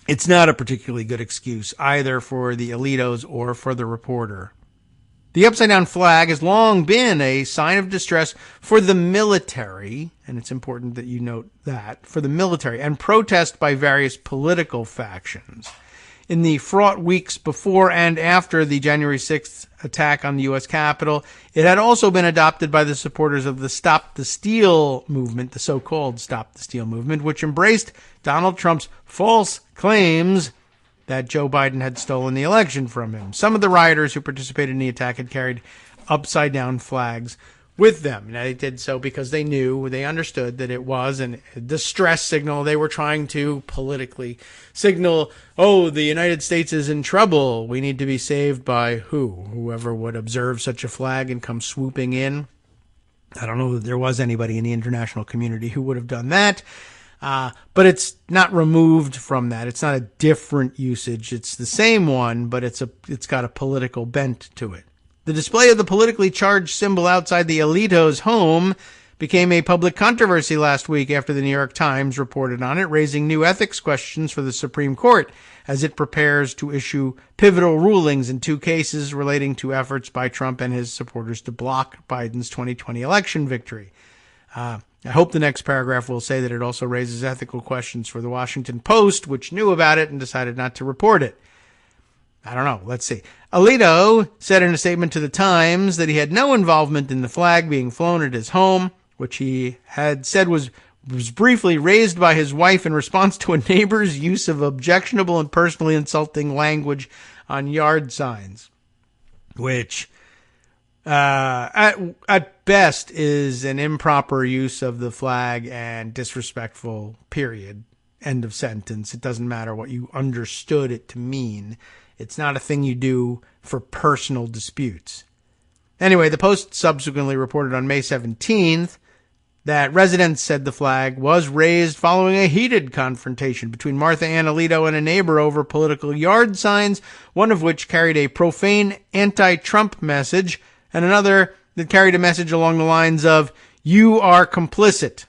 It's not a particularly good excuse either for the Alitos or for the reporter. The upside-down flag has long been a sign of distress for the military, and it's important that you note that, for the military, and protest by various political factions. In the fraught weeks before and after the January 6th attack on the U.S. Capitol, it had also been adopted by the supporters of the Stop the Steal movement, the so-called Stop the Steal movement, which embraced Donald Trump's false claims that Joe Biden had stolen the election from him. Some of the rioters who participated in the attack had carried upside-down flags with them. Now, they did so because they understood that it was a distress signal. They were trying to politically signal, oh, the United States is in trouble. We need to be saved by who? Whoever would observe such a flag and come swooping in. I don't know that there was anybody in the international community who would have done that. But it's not removed from that. It's not a different usage. It's the same one, but it's got a political bent to it. The display of the politically charged symbol outside the Alito's home became a public controversy last week after the New York Times reported on it, raising new ethics questions for the Supreme Court as it prepares to issue pivotal rulings in two cases relating to efforts by Trump and his supporters to block Biden's 2020 election victory. I hope the next paragraph will say that it also raises ethical questions for the Washington Post, which knew about it and decided not to report it. I don't know. Let's see. Alito said in a statement to the Times that he had no involvement in the flag being flown at his home, which he had said was briefly raised by his wife in response to a neighbor's use of objectionable and personally insulting language on yard signs, which at best is an improper use of the flag and disrespectful, period. End of sentence. It doesn't matter what you understood it to mean. It's not a thing you do for personal disputes. Anyway, the Post subsequently reported on May 17th that residents said the flag was raised following a heated confrontation between Martha Ann Alito and a neighbor over political yard signs, one of which carried a profane anti-Trump message and another that carried a message along the lines of, "You are complicit."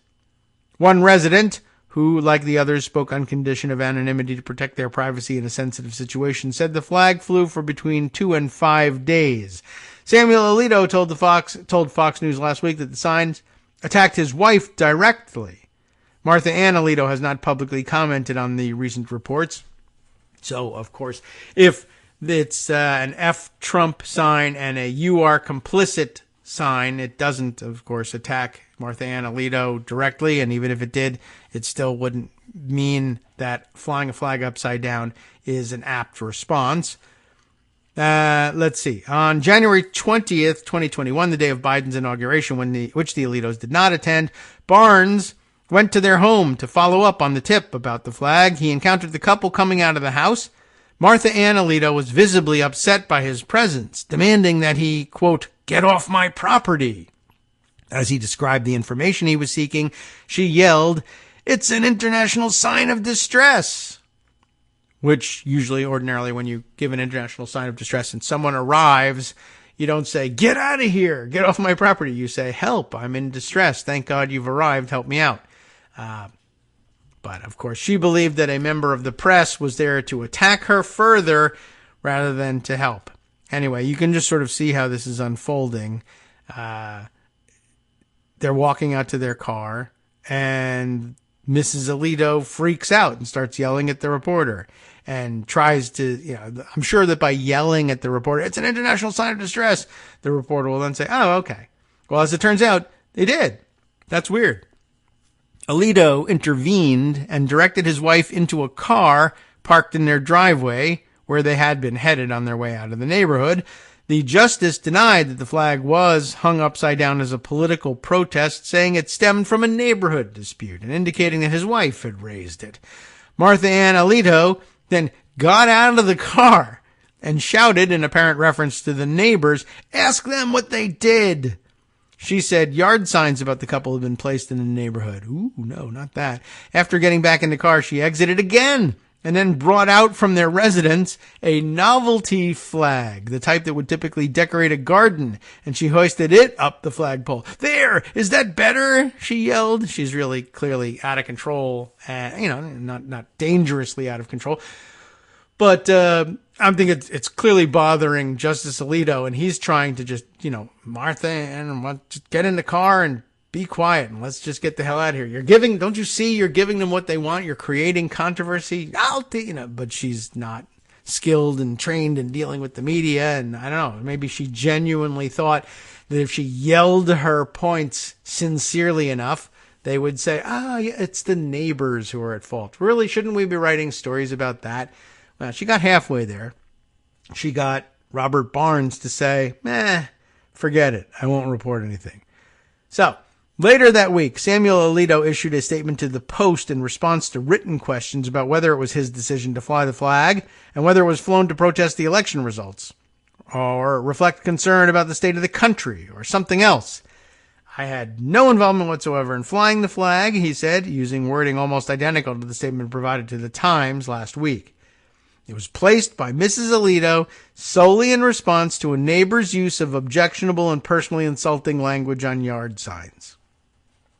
One resident, who, like the others, spoke on condition of anonymity to protect their privacy in a sensitive situation, said the flag flew for between 2 and 5 days. Samuel Alito told Fox News last week that the signs attacked his wife directly. Martha Ann Alito has not publicly commented on the recent reports. So, of course, if it's an F Trump sign and a "You are complicit" sign, it doesn't, of course, attack Martha Ann Alito directly, and even if it did, it still wouldn't mean that flying a flag upside down is an apt response. Let's see. On January 20th, 2021, the day of Biden's inauguration, which the Alitos did not attend, Barnes went to their home to follow up on the tip about the flag. He encountered the couple coming out of the house. Martha Ann Alito was visibly upset by his presence, demanding that he, quote, "get off my property." As he described the information he was seeking, she yelled, "It's an international sign of distress," which usually, ordinarily, when you give an international sign of distress and someone arrives, you don't say, "Get out of here, get off my property." You say, "Help, I'm in distress. Thank God you've arrived. Help me out." But, of course, she believed that a member of the press was there to attack her further rather than to help. Anyway, you can just sort of see how this is unfolding. They're walking out to their car, and Mrs. Alito freaks out and starts yelling at the reporter and tries to, I'm sure that by yelling at the reporter, "It's an international sign of distress," the reporter will then say, "Oh, okay." Well, as it turns out, they did. That's weird. Alito intervened and directed his wife into a car parked in their driveway where they had been headed on their way out of the neighborhood. The justice denied that the flag was hung upside down as a political protest, saying it stemmed from a neighborhood dispute and indicating that his wife had raised it. Martha Ann Alito then got out of the car and shouted, in apparent reference to the neighbors, "Ask them what they did." She said yard signs about the couple had been placed in the neighborhood. Ooh, no, not that. After getting back in the car, she exited again and then brought out from their residence a novelty flag, the type that would typically decorate a garden, and she hoisted it up the flagpole. "There! Is that better?" she yelled. She's really clearly out of control, not dangerously out of control. But I'm thinking it's clearly bothering Justice Alito, and he's trying to just, Martha, and just get in the car and be quiet and let's just get the hell out of here. Don't you see you're giving them what they want? You're creating controversy. But she's not skilled and trained in dealing with the media. And I don't know, maybe she genuinely thought that if she yelled her points sincerely enough, they would say, yeah, it's the neighbors who are at fault. Really, shouldn't we be writing stories about that? Well, she got halfway there. She got Robert Barnes to say, forget it. I won't report anything. So, later that week, Samuel Alito issued a statement to the Post in response to written questions about whether it was his decision to fly the flag and whether it was flown to protest the election results or reflect concern about the state of the country or something else. "I had no involvement whatsoever in flying the flag," he said, using wording almost identical to the statement provided to the Times last week. "It was placed by Mrs. Alito solely in response to a neighbor's use of objectionable and personally insulting language on yard signs."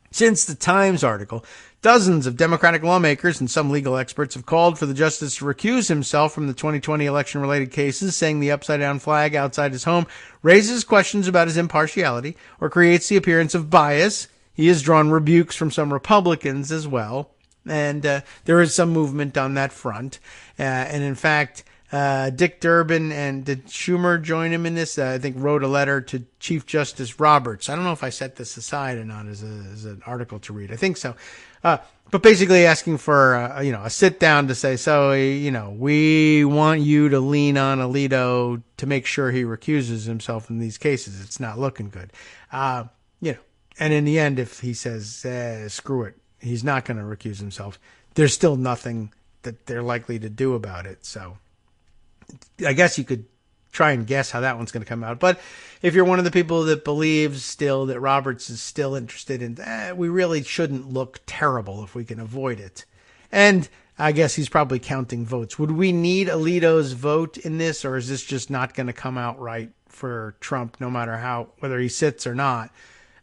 Since the Times article, dozens of Democratic lawmakers and some legal experts have called for the justice to recuse himself from the 2020 election-related cases, saying the upside-down flag outside his home raises questions about his impartiality or creates the appearance of bias. He has drawn rebukes from some Republicans as well, and there is some movement on that front. And in fact, Dick Durbin and did Schumer join him in this? I think wrote a letter to Chief Justice Roberts. I don't know if I set this aside or not as an article to read. I think so. But basically asking for, a sit down to say, we want you to lean on Alito to make sure he recuses himself in these cases. It's not looking good. And in the end, if he says, screw it, he's not going to recuse himself, there's still nothing that they're likely to do about it. So I guess you could try and guess how that one's going to come out. But if you're one of the people that believes still that Roberts is still interested in, we really shouldn't look terrible if we can avoid it. And I guess he's probably counting votes. Would we need Alito's vote in this, or is this just not going to come out right for Trump, no matter whether he sits or not?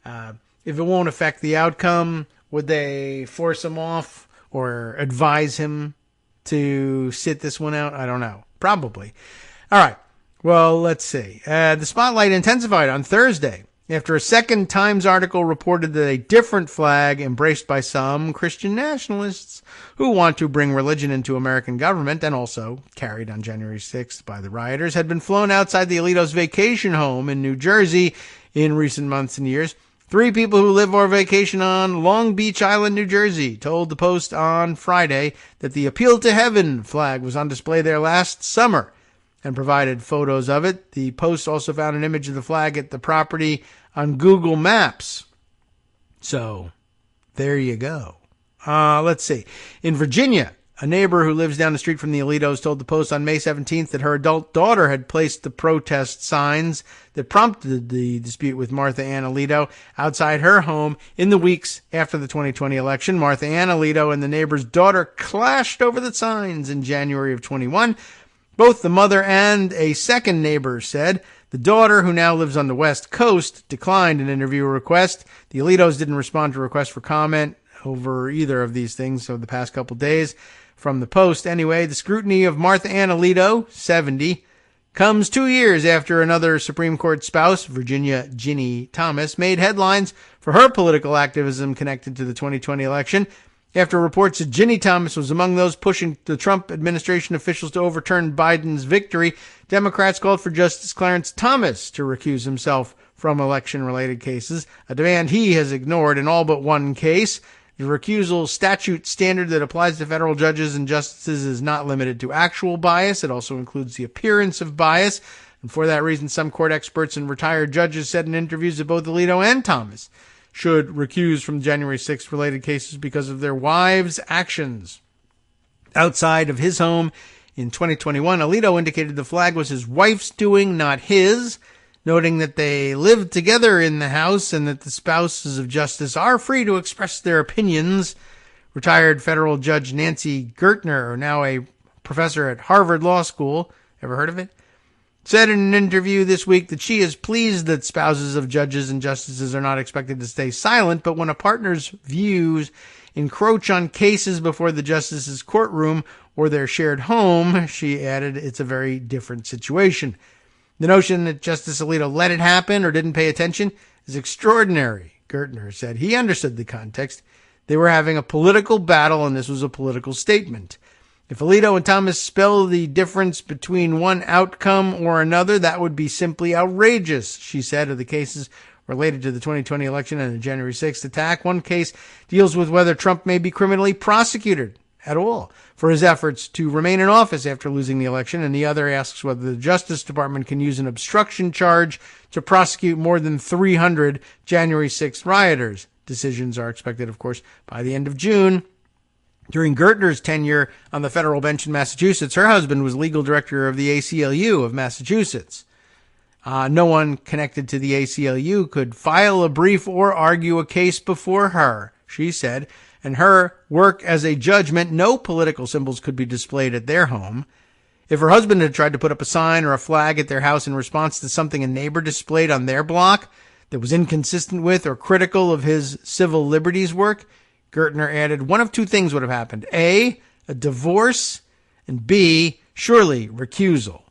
If it won't affect the outcome, would they force him off or advise him to sit this one out? I don't know. Probably. All right. Well, let's see. The spotlight intensified on Thursday after a second Times article reported that a different flag embraced by some Christian nationalists who want to bring religion into American government and also carried on January 6th by the rioters had been flown outside the Alito's vacation home in New Jersey in recent months and years. 3 people who live or vacation on Long Beach Island, New Jersey, told the Post on Friday that the Appeal to Heaven flag was on display there last summer and provided photos of it. The Post also found an image of the flag at the property on Google Maps. So, there you go. Let's see. In Virginia, a neighbor who lives down the street from the Alitos told the Post on May 17th that her adult daughter had placed the protest signs that prompted the dispute with Martha Ann Alito outside her home in the weeks after the 2020 election. Martha Ann Alito and the neighbor's daughter clashed over the signs in January of 21. Both the mother and a second neighbor said the daughter, who now lives on the West Coast, declined an interview request. The Alitos didn't respond to requests for comment over either of these things over the past couple days. From the Post, anyway, the scrutiny of Martha Ann Alito, 70, comes 2 years after another Supreme Court spouse, Virginia Ginny Thomas, made headlines for her political activism connected to the 2020 election. After reports that Ginny Thomas was among those pushing the Trump administration officials to overturn Biden's victory, Democrats called for Justice Clarence Thomas to recuse himself from election-related cases, a demand he has ignored in all but one case. The recusal statute standard that applies to federal judges and justices is not limited to actual bias. It also includes the appearance of bias. And for that reason, some court experts and retired judges said in interviews that both Alito and Thomas should recuse from January 6th related cases because of their wives' actions. Outside of his home in 2021, Alito indicated the flag was his wife's doing, not his, noting that they lived together in the house and that the spouses of justice are free to express their opinions. Retired federal judge Nancy Gertner, now a professor at Harvard Law School, ever heard of it, said in an interview this week that she is pleased that spouses of judges and justices are not expected to stay silent, but when a partner's views encroach on cases before the justice's courtroom or their shared home, she added, it's a very different situation. The notion that Justice Alito let it happen or didn't pay attention is extraordinary, Gertner said. He understood the context. They were having a political battle, and this was a political statement. If Alito and Thomas spell the difference between one outcome or another, that would be simply outrageous, she said, of the cases related to the 2020 election and the January 6th attack. One case deals with whether Trump may be criminally prosecuted at all for his efforts to remain in office after losing the election, and the other asks whether the Justice Department can use an obstruction charge to prosecute more than 300 January 6th rioters. Decisions are expected, of course, by the end of June. During Gertner's tenure on the federal bench in Massachusetts, her husband was legal director of the ACLU of Massachusetts. No one connected to the ACLU could file a brief or argue a case before her, she said, and her work as a judge meant no political symbols could be displayed at their home. If her husband had tried to put up a sign or a flag at their house in response to something a neighbor displayed on their block that was inconsistent with or critical of his civil liberties work, Gertner added, one of two things would have happened. A divorce, and B, surely recusal.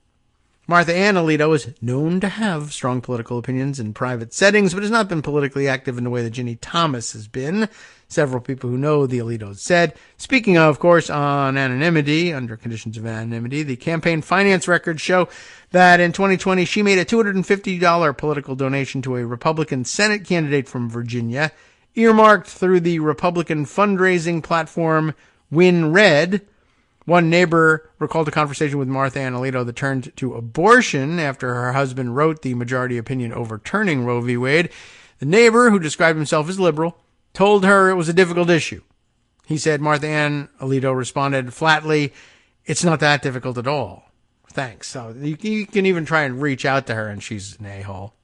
Martha Ann Alito is known to have strong political opinions in private settings, but has not been politically active in the way that Ginny Thomas has been. Several people who know the Alitos said. Speaking of course, on anonymity, under conditions of anonymity, the campaign finance records show that in 2020 she made a $250 political donation to a Republican Senate candidate from Virginia, earmarked through the Republican fundraising platform Win Red. One neighbor recalled a conversation with Martha Ann Alito that turned to abortion after her husband wrote the majority opinion overturning Roe v. Wade. The neighbor, who described himself as liberal, told her it was a difficult issue. He said Martha Ann Alito responded flatly, it's not that difficult at all. Thanks. So you can even try and reach out to her, and she's an a-hole.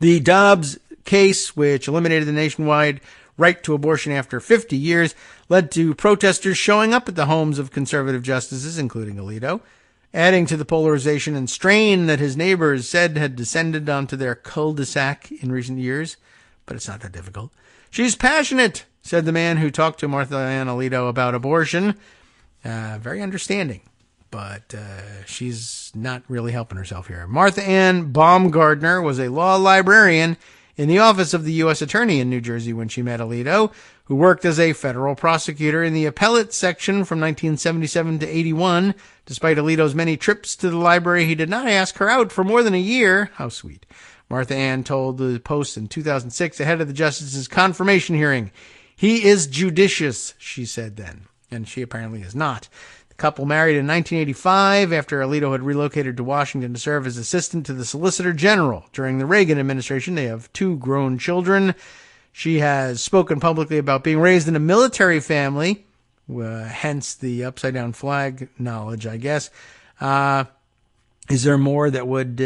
The Dobbs case, which eliminated the nationwide right to abortion after 50 years, led to protesters showing up at the homes of conservative justices, including Alito, adding to the polarization and strain that his neighbors said had descended onto their cul-de-sac in recent years. But it's not that difficult. She's passionate, said the man who talked to Martha Ann Alito about abortion. Very understanding, but she's not really helping herself here. Martha Ann Baumgardner was a law librarian in the office of the U.S. Attorney in New Jersey when she met Alito, who worked as a federal prosecutor in the appellate section from 1977 to 81. Despite Alito's many trips to the library, he did not ask her out for more than a year. How sweet. Martha Ann told the Post in 2006 ahead of the justice's confirmation hearing. He is judicious, she said then, and she apparently is not. The couple married in 1985 after Alito had relocated to Washington to serve as assistant to the Solicitor General. During the Reagan administration, they have 2 grown children. She has spoken publicly about being raised in a military family, hence the upside-down flag knowledge, I guess. Is there more that would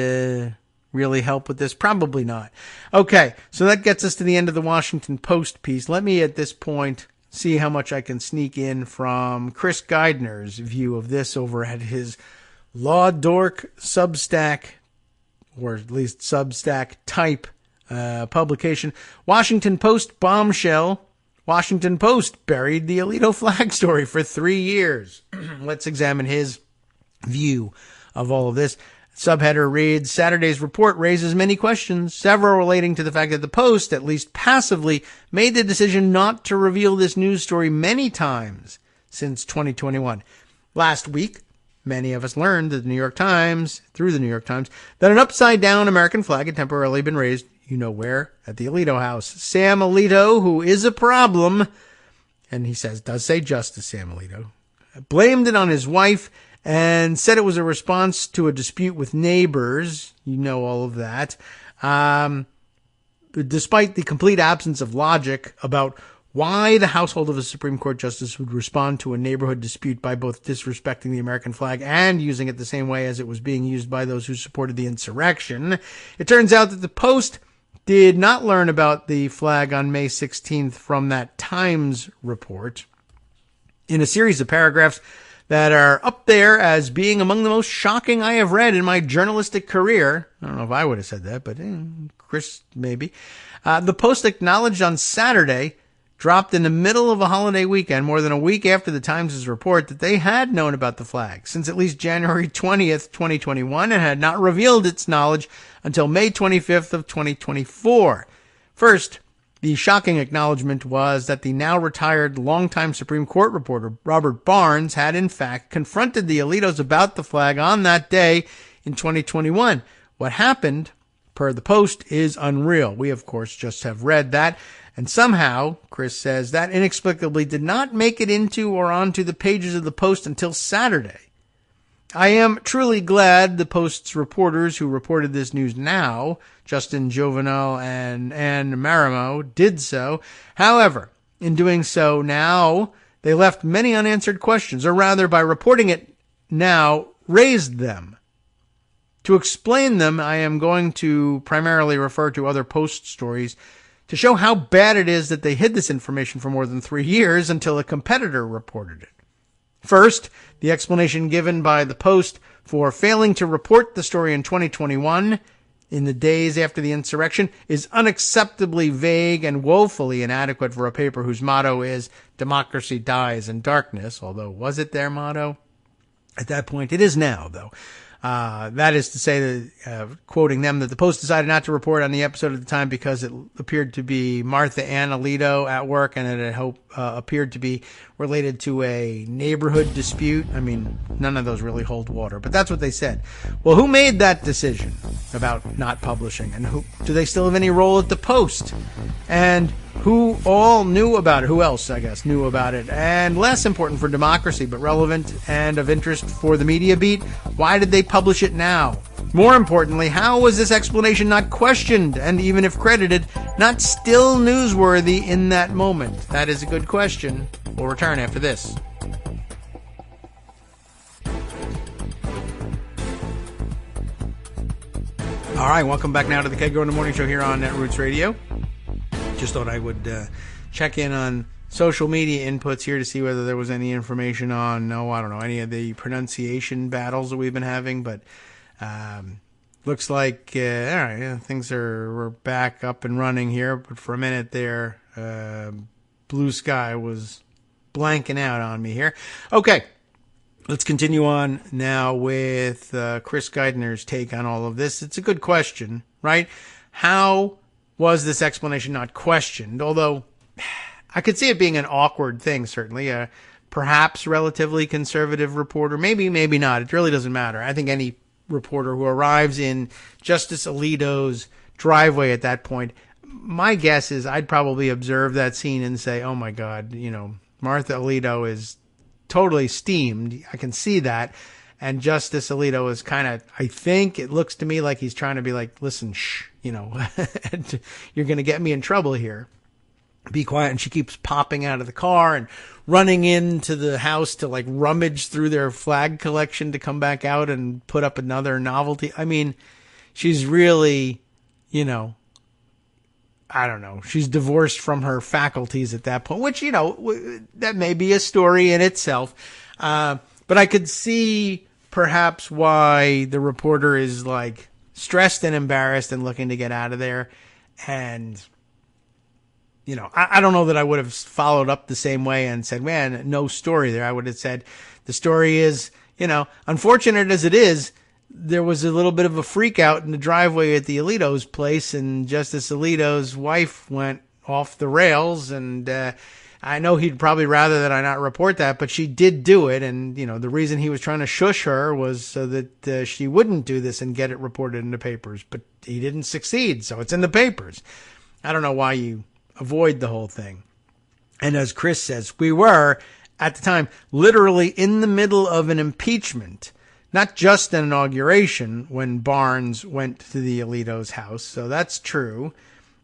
really help with this? Probably not. Okay, so that gets us to the end of the Washington Post piece. Let me, at this point, see how much I can sneak in from Chris Geidner's view of this over at his Law Dork Substack, or at least Substack type publication. Washington Post bombshell. Washington Post buried the Alito flag story for 3 years. Let's examine his view of all of this. Subheader reads, Saturday's report raises many questions, several relating to the fact that the Post, at least passively, made the decision not to reveal this news story many times since 2021. Last week, many of us learned that through the New York Times, that an upside-down American flag had temporarily been raised, you know where, at the Alito house. Sam Alito, who is a problem, and he does say Justice Sam Alito, blamed it on his wife and said it was a response to a dispute with neighbors. You know all of that. Despite the complete absence of logic about why the household of a Supreme Court justice would respond to a neighborhood dispute by both disrespecting the American flag and using it the same way as it was being used by those who supported the insurrection, it turns out that the Post did not learn about the flag on May 16th from that Times report. In a series of paragraphs that are up there as being among the most shocking I have read in my journalistic career. I don't know if I would have said that, but Chris maybe. The Post acknowledged on Saturday, dropped in the middle of a holiday weekend, more than a week after the Times' report, that they had known about the flag since at least January 20th, 2021, and had not revealed its knowledge until May 25th of 2024. First, the shocking acknowledgement was that the now retired longtime Supreme Court reporter Robert Barnes had in fact confronted the Alitos about the flag on that day in 2021. What happened, per the Post, is unreal. We, of course, just have read that. And somehow, Chris says, that inexplicably did not make it into or onto the pages of the Post until Saturday. I am truly glad the Post's reporters who reported this news now, Justin Jovenel and Ann Marimo, did so. However, in doing so now, they left many unanswered questions, or rather, by reporting it now, raised them. To explain them, I am going to primarily refer to other Post stories to show how bad it is that they hid this information for more than 3 years until a competitor reported it. First, the explanation given by the Post for failing to report the story in 2021, in the days after the insurrection, is unacceptably vague and woefully inadequate for a paper whose motto is "Democracy dies in darkness," although was it their motto? At that point, it is now, though. That is to say, that, quoting them, that the Post decided not to report on the episode at the time because it appeared to be Martha Ann Alito at work, and it appeared to be related to a neighborhood dispute. I mean, none of those really hold water, but that's what they said. Well, who made that decision about not publishing, and who do they still have any role at the Post? And who all knew about it? Who else, I guess, knew about it? And less important for democracy, but relevant and of interest for the media beat, why did they publish it now? More importantly, how was this explanation not questioned, and even if credited, not still newsworthy in that moment? That is a good question. We'll return after this. All right, welcome back now to the Kagro in the Morning Show here on Netroots Radio. Just thought I would check in on social media inputs here to see whether there was any information on, any of the pronunciation battles that we've been having, but looks like, all right, we're back up and running here, but for a minute there, Blue Sky was blanking out on me here. Okay, let's continue on now with Chris Geithner's take on all of this. It's a good question, right? How was this explanation not questioned? Although I could see it being an awkward thing, certainly. Perhaps relatively conservative reporter, maybe not. It really doesn't matter. I think any reporter who arrives in Justice Alito's driveway at that point, my guess is I'd probably observe that scene and say, oh my God, Martha Alito is totally steamed. I can see that. And Justice Alito is kind of, I think it looks to me like he's trying to be like, listen, shh, you're going to get me in trouble here. Be quiet. And she keeps popping out of the car and running into the house to like rummage through their flag collection to come back out and put up another novelty. I mean, she's really, I don't know. She's divorced from her faculties at that point, which, that may be a story in itself. But I could see perhaps why the reporter is like stressed and embarrassed and looking to get out of there. And, I don't know that I would have followed up the same way and said, man, no story there. I would have said the story is, unfortunate as it is, there was a little bit of a freak out in the driveway at the Alito's place, and Justice Alito's wife went off the rails, and I know he'd probably rather that I not report that, but she did do it, and, the reason he was trying to shush her was so that she wouldn't do this and get it reported in the papers, but he didn't succeed, so it's in the papers. I don't know why you avoid the whole thing. And as Chris says, we were at the time, literally in the middle of an impeachment, not just an inauguration when Barnes went to the Alito's house. So that's true.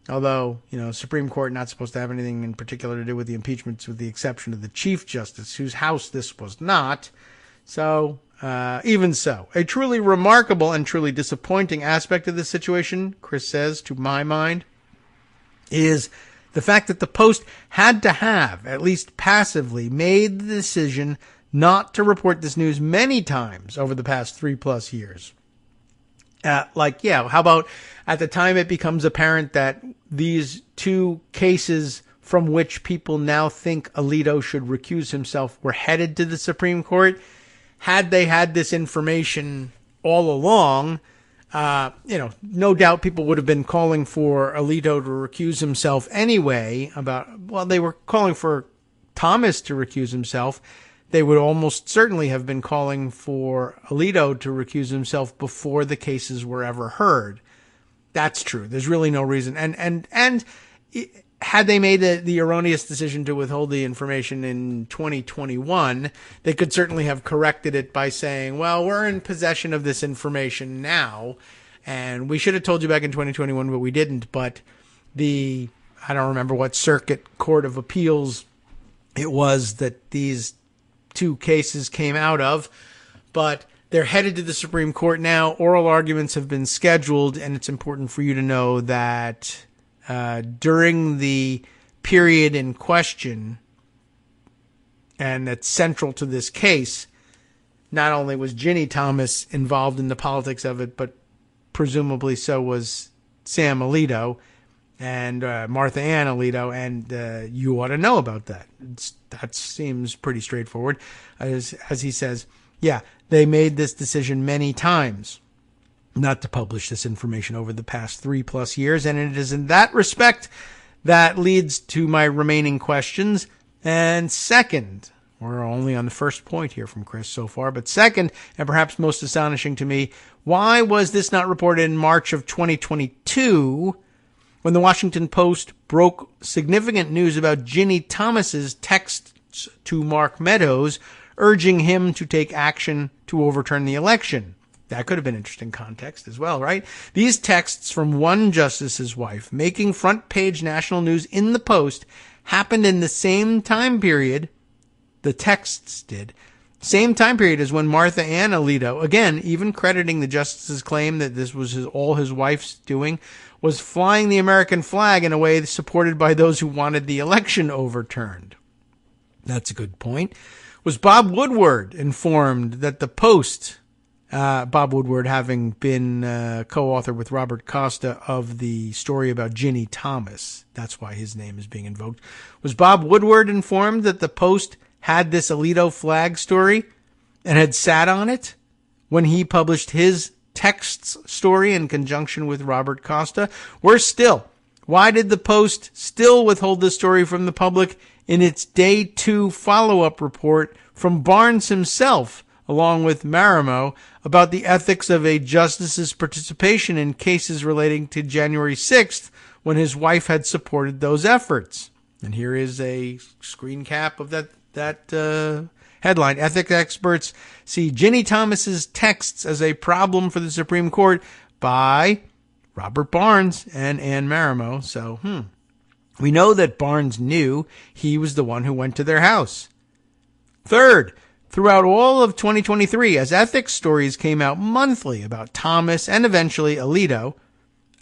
Although, Supreme Court not supposed to have anything in particular to do with the impeachments with the exception of the Chief Justice, whose house this was not. So, even so, a truly remarkable and truly disappointing aspect of this situation, Chris says, to my mind, is the fact that the Post had to have, at least passively, made the decision not to report this news many times over the past 3+ years. How about at the time it becomes apparent that these two cases from which people now think Alito should recuse himself were headed to the Supreme Court? Had they had this information all along, no doubt people would have been calling for Alito to recuse himself anyway. They were calling for Thomas to recuse himself. They would almost certainly have been calling for Alito to recuse himself before the cases were ever heard. That's true. There's really no reason. And had they made the erroneous decision to withhold the information in 2021, they could certainly have corrected it by saying, well, we're in possession of this information now, and we should have told you back in 2021, but we didn't. But I don't remember what circuit court of appeals it was that these two cases came out of, but they're headed to the Supreme Court now. Oral arguments have been scheduled, and it's important for you to know that during the period in question, and that's central to this case, not only was Ginny Thomas involved in the politics of it, but presumably so was Sam Alito and Martha Ann Alito, and you ought to know about that. That seems pretty straightforward. As he says, they made this decision many times not to publish this information over the past 3+ years, and it is in that respect that leads to my remaining questions. And second, we're only on the first point here from Chris so far, but second, and perhaps most astonishing to me, why was this not reported in March of 2022 when the Washington Post broke significant news about Ginny Thomas's texts to Mark Meadows urging him to take action to overturn the election? That could have been interesting context as well, right? These texts from one justice's wife making front page national news in the Post happened in the same time period, the texts did, same time period as when Martha Ann Alito, again, even crediting the justice's claim that this was all his wife's doing, was flying the American flag in a way supported by those who wanted the election overturned. That's a good point. Was Bob Woodward informed that the Post, Bob Woodward having been co-author with Robert Costa of the story about Ginny Thomas, that's why his name is being invoked, was Bob Woodward informed that the Post had this Alito flag story and had sat on it when he published his texts story in conjunction with Robert Costa? Worse still, why did the Post still withhold this story from the public in its Day 2 follow-up report from Barnes himself, along with Marimo, about the ethics of a justice's participation in cases relating to January 6th, when his wife had supported those efforts? And here is a screen cap of that headline. Ethics experts see Ginny Thomas's texts as a problem for the Supreme Court, by Robert Barnes and Ann Marimo. So, we know that Barnes knew he was the one who went to their house. Third, throughout all of 2023, as ethics stories came out monthly about Thomas and eventually Alito,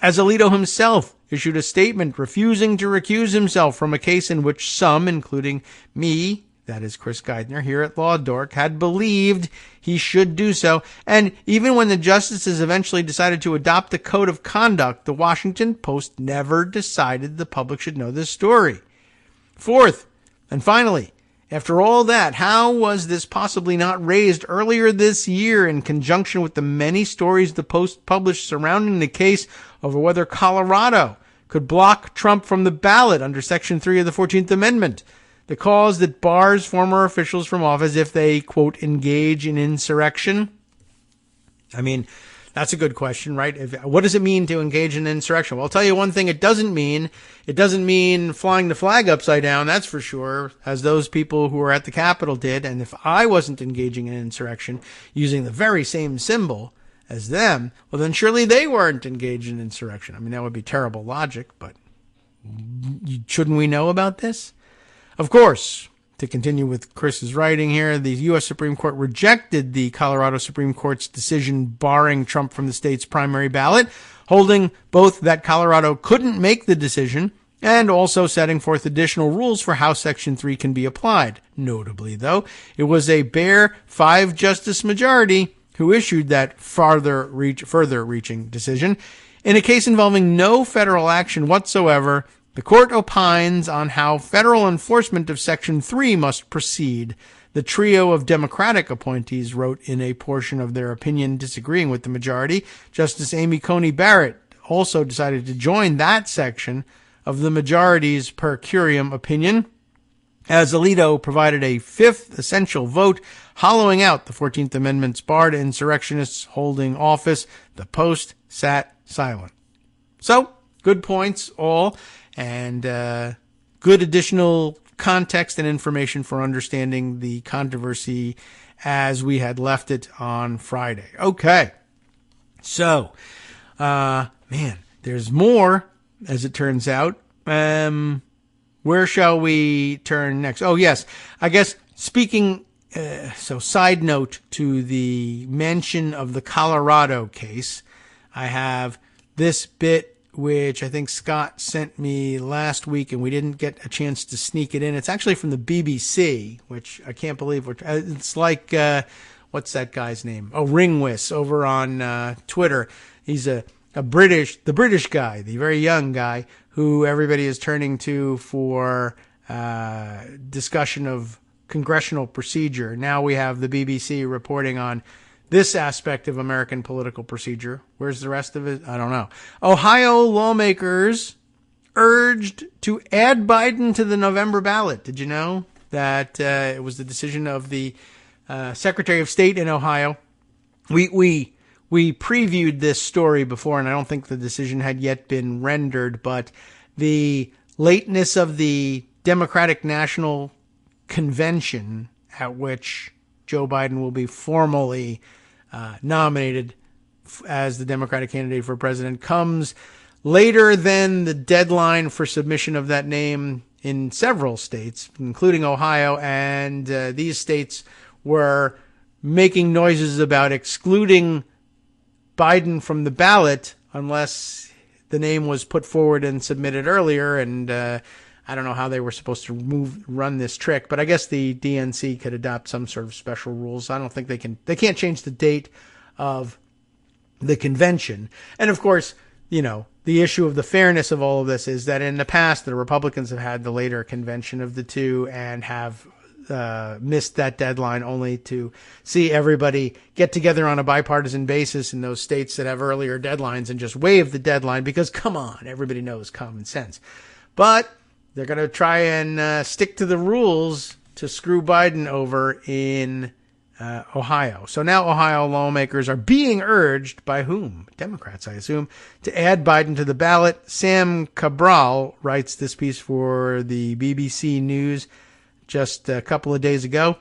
as Alito himself issued a statement refusing to recuse himself from a case in which some, including me, that is Chris Geithner here at Law Dork, had believed he should do so. And even when the justices eventually decided to adopt a code of conduct, the Washington Post never decided the public should know this story. Fourth, and finally, after all that, how was this possibly not raised earlier this year in conjunction with the many stories the Post published surrounding the case over whether Colorado could block Trump from the ballot under Section 3 of the 14th Amendment, the cause that bars former officials from office if they, quote, engage in insurrection? I mean, That's a good question, right? What does it mean to engage in insurrection? Well, I'll tell you one thing it doesn't mean. It doesn't mean flying the flag upside down, that's for sure, as those people who were at the Capitol did. And if I wasn't engaging in insurrection using the very same symbol as them, well, then surely they weren't engaged in insurrection. I mean, that would be terrible logic, but shouldn't we know about this? Of course. To continue with Chris's writing here, the U.S. Supreme Court rejected the Colorado Supreme Court's decision barring Trump from the state's primary ballot, holding both that Colorado couldn't make the decision and also setting forth additional rules for how Section 3 can be applied. Notably, though, it was a bare 5-justice majority who issued that further-reaching decision. In a case involving no federal action whatsoever, the court opines on how federal enforcement of Section 3 must proceed. The trio of Democratic appointees wrote in a portion of their opinion disagreeing with the majority. Justice Amy Coney Barrett also decided to join that section of the majority's per curiam opinion, as Alito provided a fifth essential vote, hollowing out the 14th Amendment's bar to insurrectionists holding office. The Post sat silent. So, good points all. And good additional context and information for understanding the controversy as we had left it on Friday. Okay. So, man, there's more, as it turns out. Where shall we turn next? Oh, yes. I guess speaking, so side note to the mention of the Colorado case, I have this bit which I think Scott sent me last week, and we didn't get a chance to sneak it in. It's actually from the BBC, which I can't believe. It's like, what's that guy's name? Oh, Ringwis over on Twitter. He's the British guy, the very young guy who everybody is turning to for discussion of congressional procedure. Now we have the BBC reporting on this aspect of American political procedure. Where's the rest of it? I don't know. Ohio lawmakers urged to add Biden to the November ballot. Did you know that it was the decision of the Secretary of State in Ohio? We previewed this story before, and I don't think the decision had yet been rendered, but the lateness of the Democratic National Convention, at which Joe Biden will be formally nominated as the Democratic candidate for president, comes later than the deadline for submission of that name in several states, including Ohio, and these states were making noises about excluding Biden from the ballot unless the name was put forward and submitted earlier, and I don't know how they were supposed to run this trick, but I guess the DNC could adopt some sort of special rules. I don't think they can't change the date of the convention. And of course, you know, the issue of the fairness of all of this is that in the past, the Republicans have had the later convention of the two and have missed that deadline, only to see everybody get together on a bipartisan basis in those states that have earlier deadlines and just waive the deadline because, come on, everybody knows common sense. But they're going to try and stick to the rules to screw Biden over in Ohio. So now Ohio lawmakers are being urged, by whom? Democrats, I assume, to add Biden to the ballot. Sam Cabral writes this piece for the BBC News just a couple of days ago.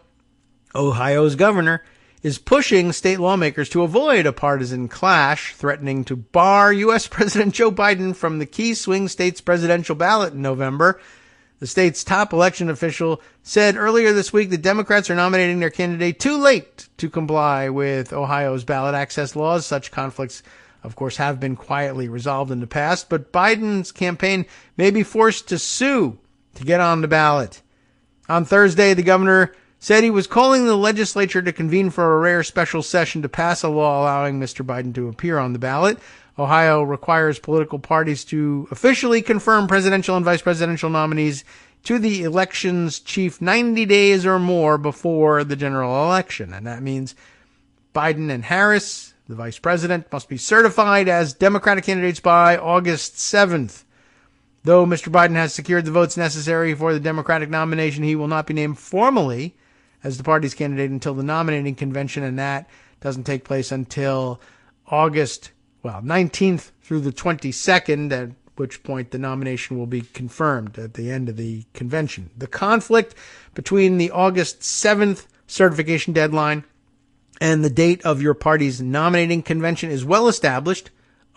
Ohio's governor is pushing state lawmakers to avoid a partisan clash, threatening to bar U.S. President Joe Biden from the key swing state's presidential ballot in November. The state's top election official said earlier this week that Democrats are nominating their candidate too late to comply with Ohio's ballot access laws. Such conflicts, of course, have been quietly resolved in the past, but Biden's campaign may be forced to sue to get on the ballot. On Thursday, the governor said he was calling the legislature to convene for a rare special session to pass a law allowing Mr. Biden to appear on the ballot. Ohio requires political parties to officially confirm presidential and vice presidential nominees to the election's chief 90 days or more before the general election. And that means Biden and Harris, the vice president, must be certified as Democratic candidates by August 7th. Though Mr. Biden has secured the votes necessary for the Democratic nomination, he will not be named formally as the party's candidate until the nominating convention, and that doesn't take place until 19th through the 22nd, at which point the nomination will be confirmed at the end of the convention. The conflict between the August 7th certification deadline and the date of your party's nominating convention is well established.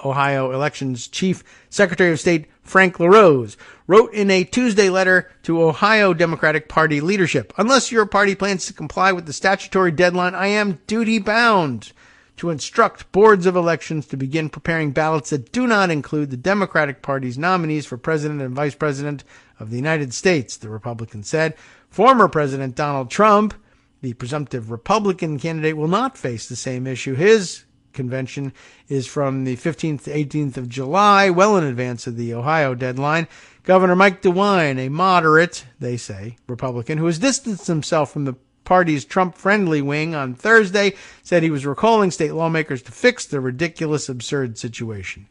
Ohio Elections Chief Secretary of State Frank LaRose wrote in a Tuesday letter to Ohio Democratic Party leadership, "Unless your party plans to comply with the statutory deadline, I am duty-bound to instruct boards of elections to begin preparing ballots that do not include the Democratic Party's nominees for President and Vice President of the United States," the Republican said. Former President Donald Trump, the presumptive Republican candidate, will not face the same issue. His convention is from the 15th to 18th of July, well in advance of the Ohio deadline. Governor Mike DeWine, a moderate, they say, Republican, who has distanced himself from the party's Trump-friendly wing on Thursday, said he was recalling state lawmakers to fix the ridiculous, absurd situation.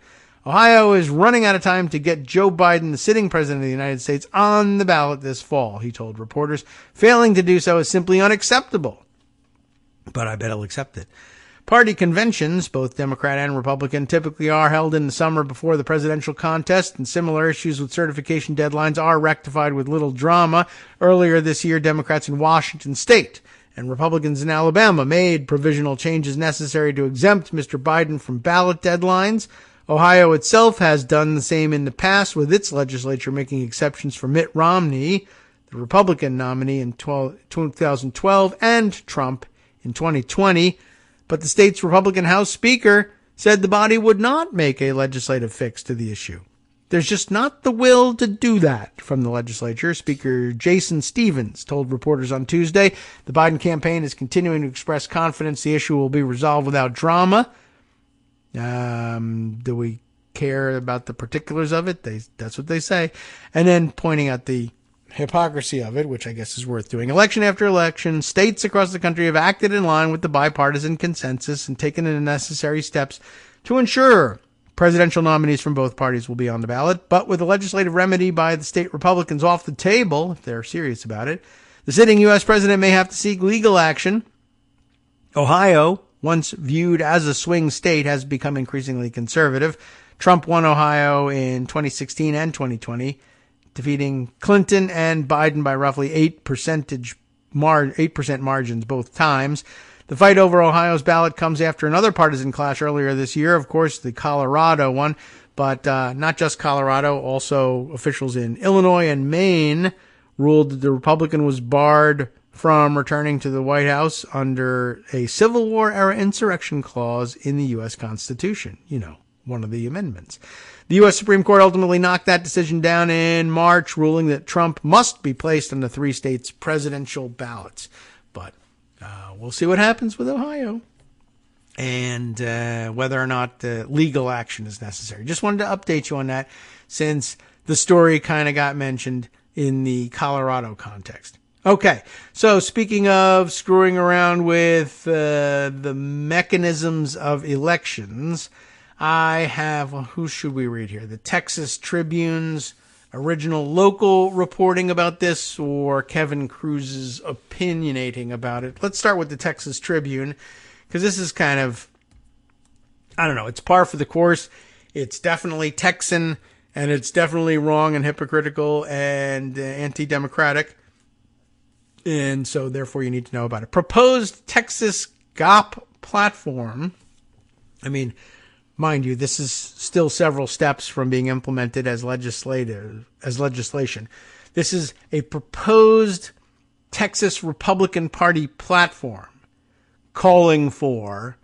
Ohio is running out of time to get Joe Biden, the sitting president of the United States, on the ballot this fall, he told reporters. Failing to do so is simply unacceptable. But I bet he'll accept it. Party conventions, both Democrat and Republican, typically are held in the summer before the presidential contest, and similar issues with certification deadlines are rectified with little drama. Earlier this year, Democrats in Washington state and Republicans in Alabama made provisional changes necessary to exempt Mr. Biden from ballot deadlines. Ohio itself has done the same in the past, with its legislature making exceptions for Mitt Romney, the Republican nominee in 2012, and Trump in 2020. But the state's Republican House Speaker said the body would not make a legislative fix to the issue. There's just not the will to do that from the legislature. Speaker Jason Stevens told reporters on Tuesday the Biden campaign is continuing to express confidence the issue will be resolved without drama. Do we care about the particulars of it? That's what they say. And then pointing out the hypocrisy of it, which I guess is worth doing. Election after election, states across the country have acted in line with the bipartisan consensus and taken the necessary steps to ensure presidential nominees from both parties will be on the ballot. But with the legislative remedy by the state Republicans off the table, if they're serious about it, the sitting U.S. president may have to seek legal action. Ohio, once viewed as a swing state, has become increasingly conservative. Trump won Ohio in 2016 and 2020. Defeating Clinton and Biden by roughly 8% margins both times. The fight over Ohio's ballot comes after another partisan clash earlier this year, of course, the Colorado one, but not just Colorado, also officials in Illinois and Maine ruled that the Republican was barred from returning to the White House under a Civil War-era insurrection clause in the U.S. Constitution, one of the amendments. The U.S. Supreme Court ultimately knocked that decision down in March, ruling that Trump must be placed on the three states' presidential ballots. But we'll see what happens with Ohio and whether or not legal action is necessary. Just wanted to update you on that since the story kind of got mentioned in the Colorado context. Okay, so speaking of screwing around with the mechanisms of elections, I have, who should we read here? The Texas Tribune's original local reporting about this, or Kevin Cruz's opinionating about it. Let's start with the Texas Tribune, because this is kind of, I don't know, it's par for the course. It's definitely Texan, and it's definitely wrong and hypocritical and anti-democratic. And so, therefore, you need to know about it. Proposed Texas GOP platform. Mind you, this is still several steps from being implemented as legislation. This is a proposed Texas Republican Party platform calling for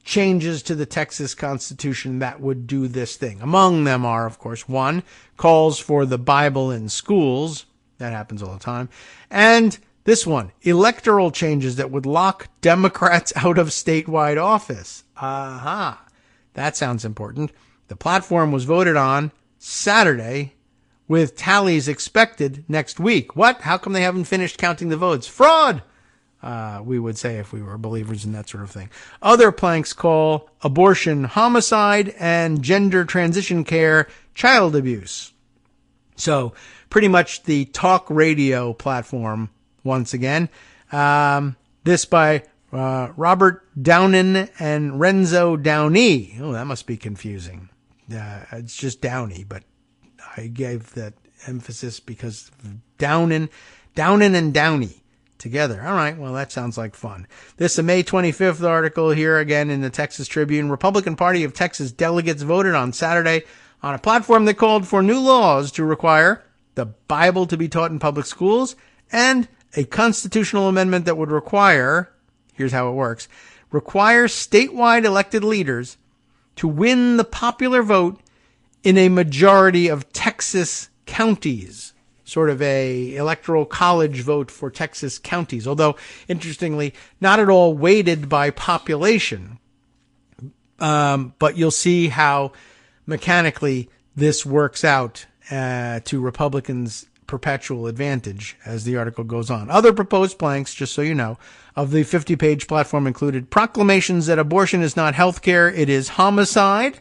changes to the Texas Constitution that would do this thing. Among them are, of course, one, calls for the Bible in schools. That happens all the time. And this one, electoral changes that would lock Democrats out of statewide office. Aha. That sounds important. The platform was voted on Saturday with tallies expected next week. What? How come they haven't finished counting the votes? Fraud! We would say if we were believers in that sort of thing. Other planks call abortion homicide and gender transition care child abuse. So pretty much the talk radio platform once again. This by Robert Downen and Renzo Downey. Oh, that must be confusing. It's just Downey, but I gave that emphasis because Downen and Downey together. All right, well, that sounds like fun. This is a May 25th article here again in the Texas Tribune. Republican Party of Texas delegates voted on Saturday on a platform that called for new laws to require the Bible to be taught in public schools and a constitutional amendment that would require, here's how it works, require statewide elected leaders to win the popular vote in a majority of Texas counties. Sort of a electoral college vote for Texas counties, although, interestingly, not at all weighted by population. But you'll see how mechanically this works out to Republicans' perpetual advantage as the article goes on. Other proposed planks, just so you know, of the 50-page platform included proclamations that abortion is not health care, it is homicide,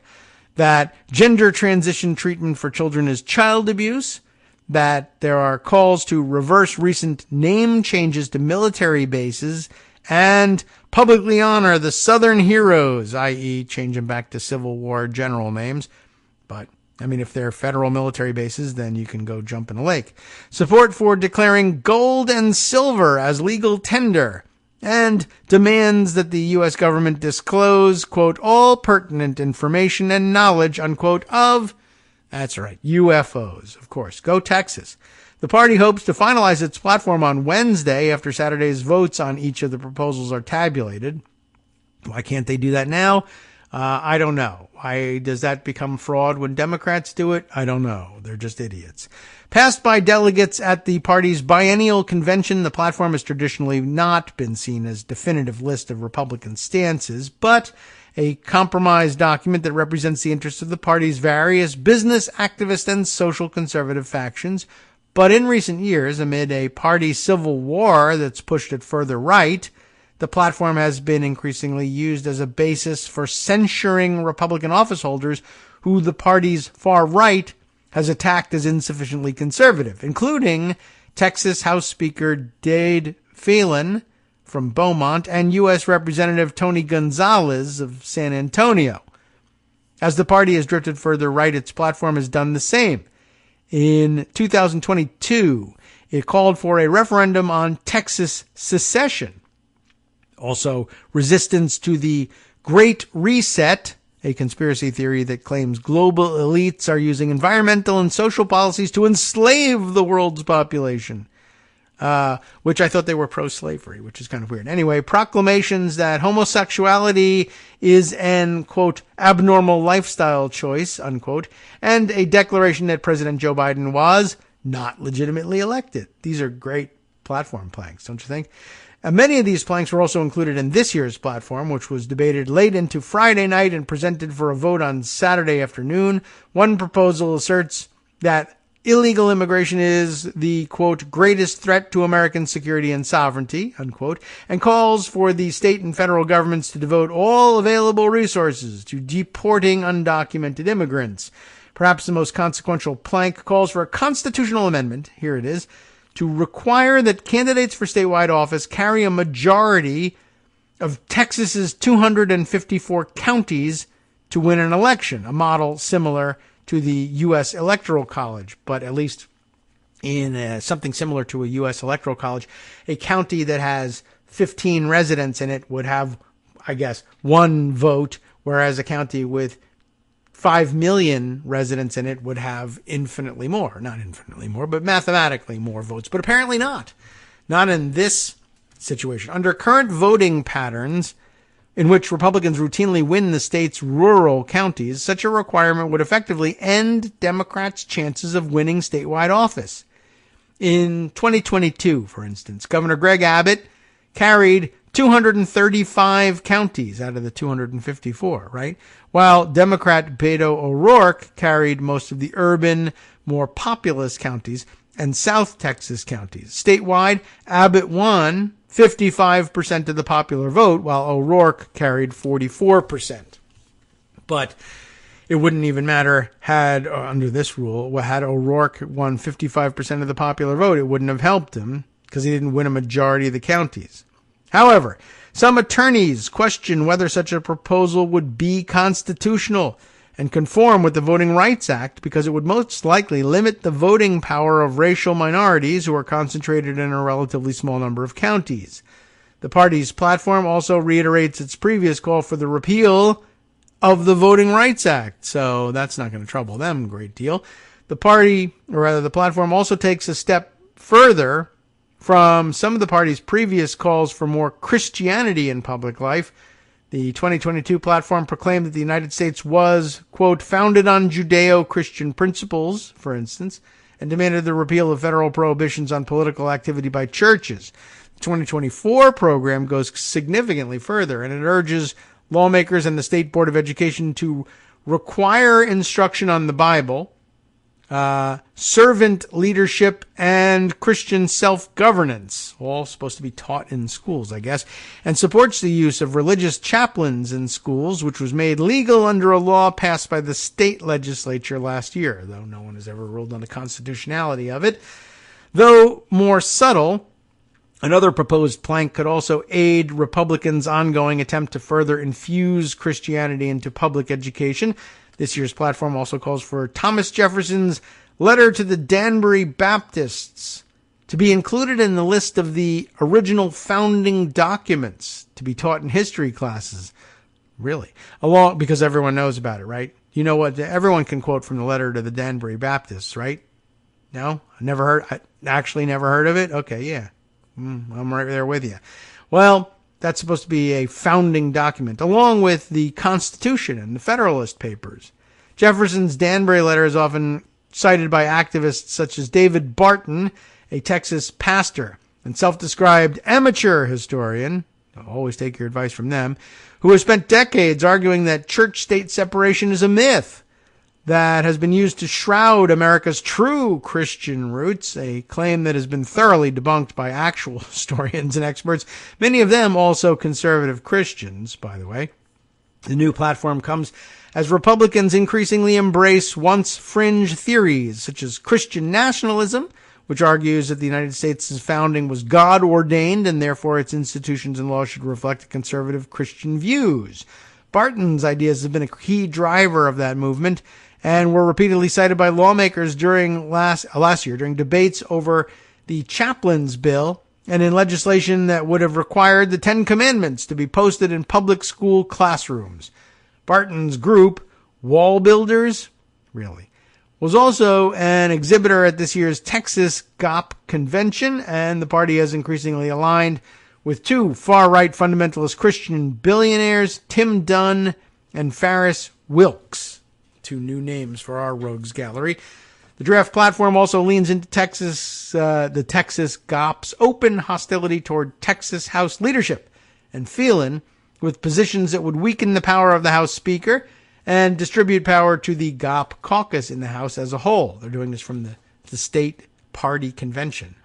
that gender transition treatment for children is child abuse, that there are calls to reverse recent name changes to military bases and publicly honor the Southern heroes, i.e. change them back to Civil War general names. But, I mean, if they're federal military bases, then you can go jump in a lake. Support for declaring gold and silver as legal tender, and demands that the U.S. government disclose, quote, all pertinent information and knowledge, unquote, of, that's right, UFOs, of course. Go Texas. The party hopes to finalize its platform on Wednesday after Saturday's votes on each of the proposals are tabulated. Why can't they do that now? I don't know. Does that become fraud when Democrats do it? I don't know. They're just idiots. Passed by delegates at the party's biennial convention, the platform has traditionally not been seen as definitive list of Republican stances, but a compromise document that represents the interests of the party's various business, activist, and social conservative factions. But in recent years, amid a party civil war that's pushed it further right, the platform has been increasingly used as a basis for censuring Republican office holders who the party's far right has attacked as insufficiently conservative, including Texas House Speaker Dade Phelan from Beaumont and U.S. Representative Tony Gonzalez of San Antonio. As the party has drifted further right, its platform has done the same. In 2022, it called for a referendum on Texas secession. Also, resistance to the Great Reset, a conspiracy theory that claims global elites are using environmental and social policies to enslave the world's population. Which I thought they were pro-slavery, which is kind of weird. Anyway, proclamations that homosexuality is an, quote, abnormal lifestyle choice, unquote, and a declaration that President Joe Biden was not legitimately elected. These are great platform planks, don't you think? Many of these planks were also included in this year's platform, which was debated late into Friday night and presented for a vote on Saturday afternoon. One proposal asserts that illegal immigration is the, quote, greatest threat to American security and sovereignty, unquote, and calls for the state and federal governments to devote all available resources to deporting undocumented immigrants. Perhaps the most consequential plank calls for a constitutional amendment, here it is, to require that candidates for statewide office carry a majority of Texas's 254 counties to win an election, a model similar to the U.S. Electoral College, but at least in something similar to a U.S. Electoral College, a county that has 15 residents in it would have, I guess, one vote, whereas a county with 5 million residents in it would have infinitely more. Not infinitely more, but mathematically more votes. But apparently not. Not in this situation. Under current voting patterns, in which Republicans routinely win the state's rural counties, such a requirement would effectively end Democrats' chances of winning statewide office. In 2022, for instance, Governor Greg Abbott carried 235 counties out of the 254, right? While Democrat Beto O'Rourke carried most of the urban, more populous counties and South Texas counties. Statewide, Abbott won 55% of the popular vote, while O'Rourke carried 44%. But it wouldn't even matter had, under this rule, had O'Rourke won 55% of the popular vote, it wouldn't have helped him because he didn't win a majority of the counties. However, Some attorneys question whether such a proposal would be constitutional and conform with the Voting Rights Act because it would most likely limit the voting power of racial minorities who are concentrated in a relatively small number of counties. The party's platform also reiterates its previous call for the repeal of the Voting Rights Act, so that's not going to trouble them a great deal. The platform also takes a step further from some of the party's previous calls for more Christianity in public life. The 2022 platform proclaimed that the United States was, quote, founded on Judeo-Christian principles, for instance, and demanded the repeal of federal prohibitions on political activity by churches. The 2024 program goes significantly further, and it urges lawmakers and the State Board of Education to require instruction on the Bible, servant leadership, and Christian self-governance, all supposed to be taught in schools, I guess, and supports the use of religious chaplains in schools, which was made legal under a law passed by the state legislature last year, though no one has ever ruled on the constitutionality of it. Though more subtle, another proposed plank could also aid Republicans' ongoing attempt to further infuse Christianity into public education. This year's platform also calls for Thomas Jefferson's letter to the Danbury Baptists to be included in the list of the original founding documents to be taught in history classes. Really? Because everyone knows about it, right? You know what? Everyone can quote from the letter to the Danbury Baptists, right? No? I actually never heard of it? Okay, yeah. I'm right there with you. Well, that's supposed to be a founding document, along with the Constitution and the Federalist Papers. Jefferson's Danbury letter is often cited by activists such as David Barton, a Texas pastor and self-described amateur historian, always take your advice from them, who has spent decades arguing that church-state separation is a myth that has been used to shroud America's true Christian roots, a claim that has been thoroughly debunked by actual historians and experts, many of them also conservative Christians, by the way. The new platform comes as Republicans increasingly embrace once fringe theories, such as Christian nationalism, which argues that the United States' founding was God-ordained and therefore its institutions and laws should reflect conservative Christian views. Barton's ideas have been a key driver of that movement, and were repeatedly cited by lawmakers during last year during debates over the chaplains bill and in legislation that would have required the Ten Commandments to be posted in public school classrooms. Barton's group, Wall Builders, was also an exhibitor at this year's Texas GOP convention, and the party has increasingly aligned with two far-right fundamentalist Christian billionaires, Tim Dunn and Farris Wilks. Two new names for our rogues gallery. The draft platform also leans into the Texas GOP's open hostility toward Texas House leadership and Phelan, with positions that would weaken the power of the House Speaker and distribute power to the GOP caucus in the House as a whole. They're doing this from the state party convention.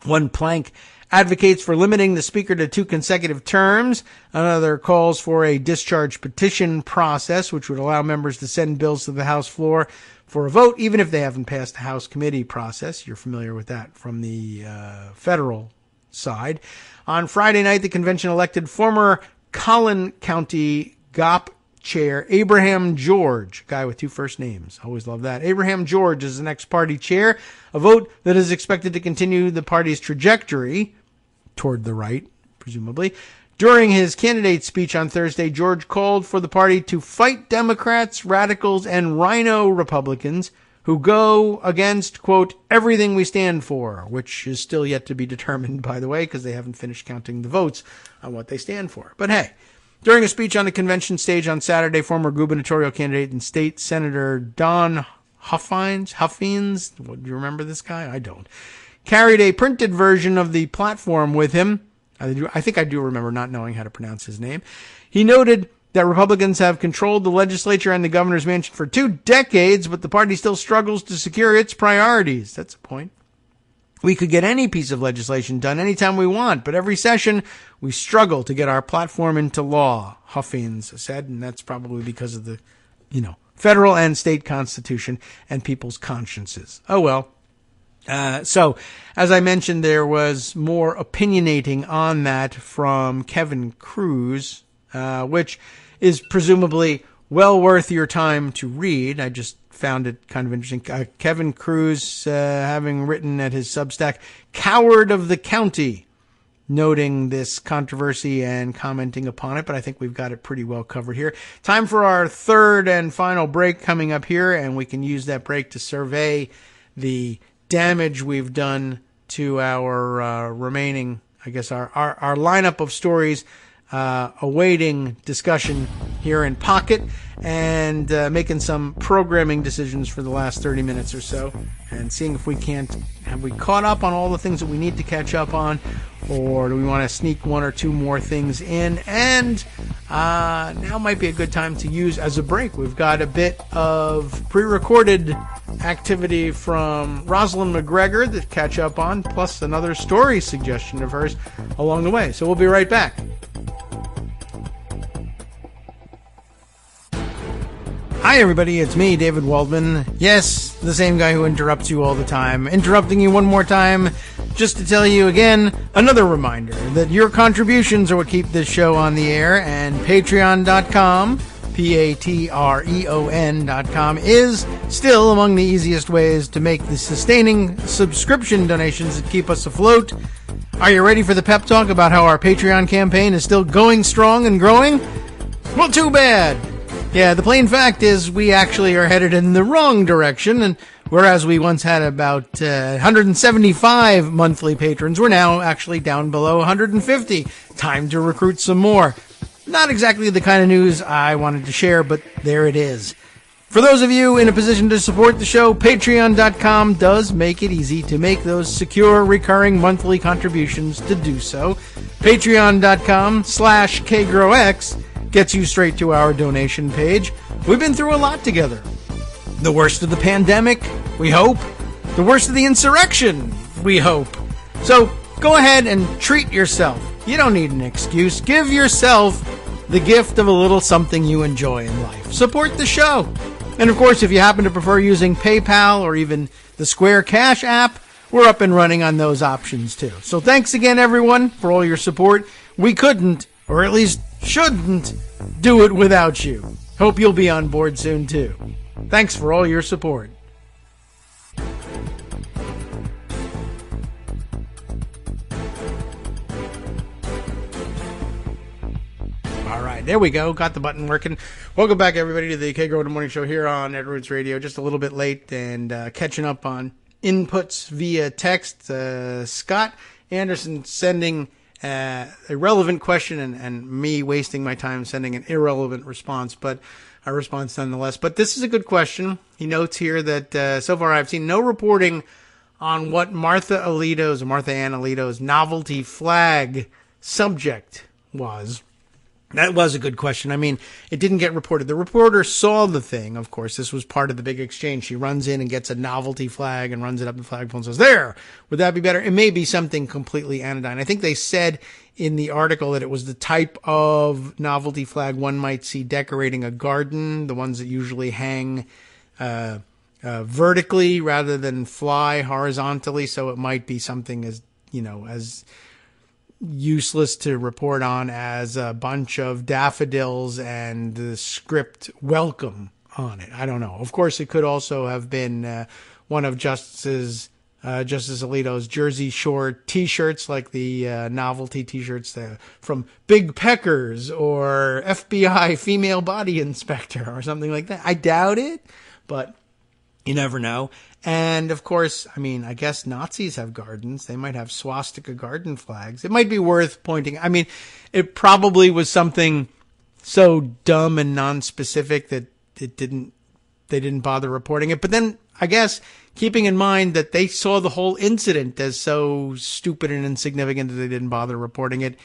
One plank advocates for limiting the Speaker to 2 consecutive terms. Another calls for a discharge petition process, which would allow members to send bills to the House floor for a vote, even if they haven't passed the House committee process. You're familiar with that from the federal side. On Friday night, the convention elected former Collin County GOP chair Abraham George, a guy with 2 first names. Always love that. Abraham George is the next party chair, a vote that is expected to continue the party's trajectory toward the right, presumably. During his candidate speech on Thursday, George called for the party to fight Democrats, radicals, and rhino Republicans who go against, quote, everything we stand for, which is still yet to be determined, by the way, because they haven't finished counting the votes on what they stand for. But hey, during a speech on the convention stage on Saturday, former gubernatorial candidate and state senator Don Huffines, do you remember this guy? I don't. Carried a printed version of the platform with him. I think I do remember not knowing how to pronounce his name. He noted that Republicans have controlled the legislature and the governor's mansion for 2 decades, but the party still struggles to secure its priorities. That's a point. We could get any piece of legislation done anytime we want, but every session we struggle to get our platform into law, Huffines said, and that's probably because of the, federal and state constitution and people's consciences. Oh well. So, as I mentioned, there was more opinionating on that from Kevin Cruz, which is presumably well worth your time to read. I just found it kind of interesting. Kevin Cruz, having written at his Substack, Coward of the County, noting this controversy and commenting upon it, but I think we've got it pretty well covered here. Time for our third and final break coming up here, and we can use that break to survey the damage we've done to our remaining, I guess, our lineup of stories awaiting discussion here in Pocket, and making some programming decisions for the last 30 minutes or so, and seeing if have we caught up on all the things that we need to catch up on, or do we want to sneak one or two more things in? And now might be a good time to use as a break. We've got a bit of pre-recorded activity from Rosalind McGregor to catch up on, plus another story suggestion of hers along the way. So we'll be right back. Hi everybody, it's me, David Waldman. Yes, the same guy who interrupts you all the time. Interrupting you one more time just to tell you again, another reminder that your contributions are what keep this show on the air, and patreon.com, patreon.com, is still among the easiest ways to make the sustaining subscription donations that keep us afloat. Are you ready for the pep talk about how our Patreon campaign is still going strong and growing? Well, too bad. Yeah, the plain fact is we actually are headed in the wrong direction, and whereas we once had about 175 monthly patrons, we're now actually down below 150. Time to recruit some more. Not exactly the kind of news I wanted to share, but there it is. For those of you in a position to support the show, patreon.com does make it easy to make those secure, recurring monthly contributions to do so. Patreon.com/KagroX gets you straight to our donation page. We've been through a lot together. The worst of the pandemic, we hope. The worst of the insurrection, we hope. So go ahead and treat yourself. You don't need an excuse. Give yourself the gift of a little something you enjoy in life. Support the show. And of course, if you happen to prefer using PayPal or even the Square Cash app, we're up and running on those options too. So thanks again, everyone, for all your support. We couldn't, or at least shouldn't, do it without you. Hope you'll be on board soon too. Thanks for all your support. All right, there we go. Got the button working. Welcome back, everybody, to the Kagro in the Morning Show here on Edwards Radio. Just a little bit late and catching up on inputs via text. Scott Anderson sending a relevant question and me wasting my time sending an irrelevant response, but a response nonetheless. But this is a good question. He notes here that so far I've seen no reporting on what Martha Ann Alito's novelty flag subject was. That was a good question. I mean, it didn't get reported. The reporter saw the thing, of course. This was part of the big exchange. She runs in and gets a novelty flag and runs it up the flagpole and says, there, would that be better? It may be something completely anodyne. I think they said in the article that it was the type of novelty flag one might see decorating a garden, the ones that usually hang vertically rather than fly horizontally. So it might be something as useless to report on as a bunch of daffodils and the script welcome on it. I don't know. Of course, it could also have been one of Justice Alito's Jersey Shore t-shirts, like the novelty t-shirts from Big Peckers or FBI Female Body Inspector or something like that. I doubt it, but you never know. And, of course, I mean, I guess Nazis have gardens. They might have swastika garden flags. It might be worth pointing. I mean, it probably was something so dumb and non-specific that they didn't bother reporting it. But then, I guess, keeping in mind that they saw the whole incident as so stupid and insignificant that they didn't bother reporting it,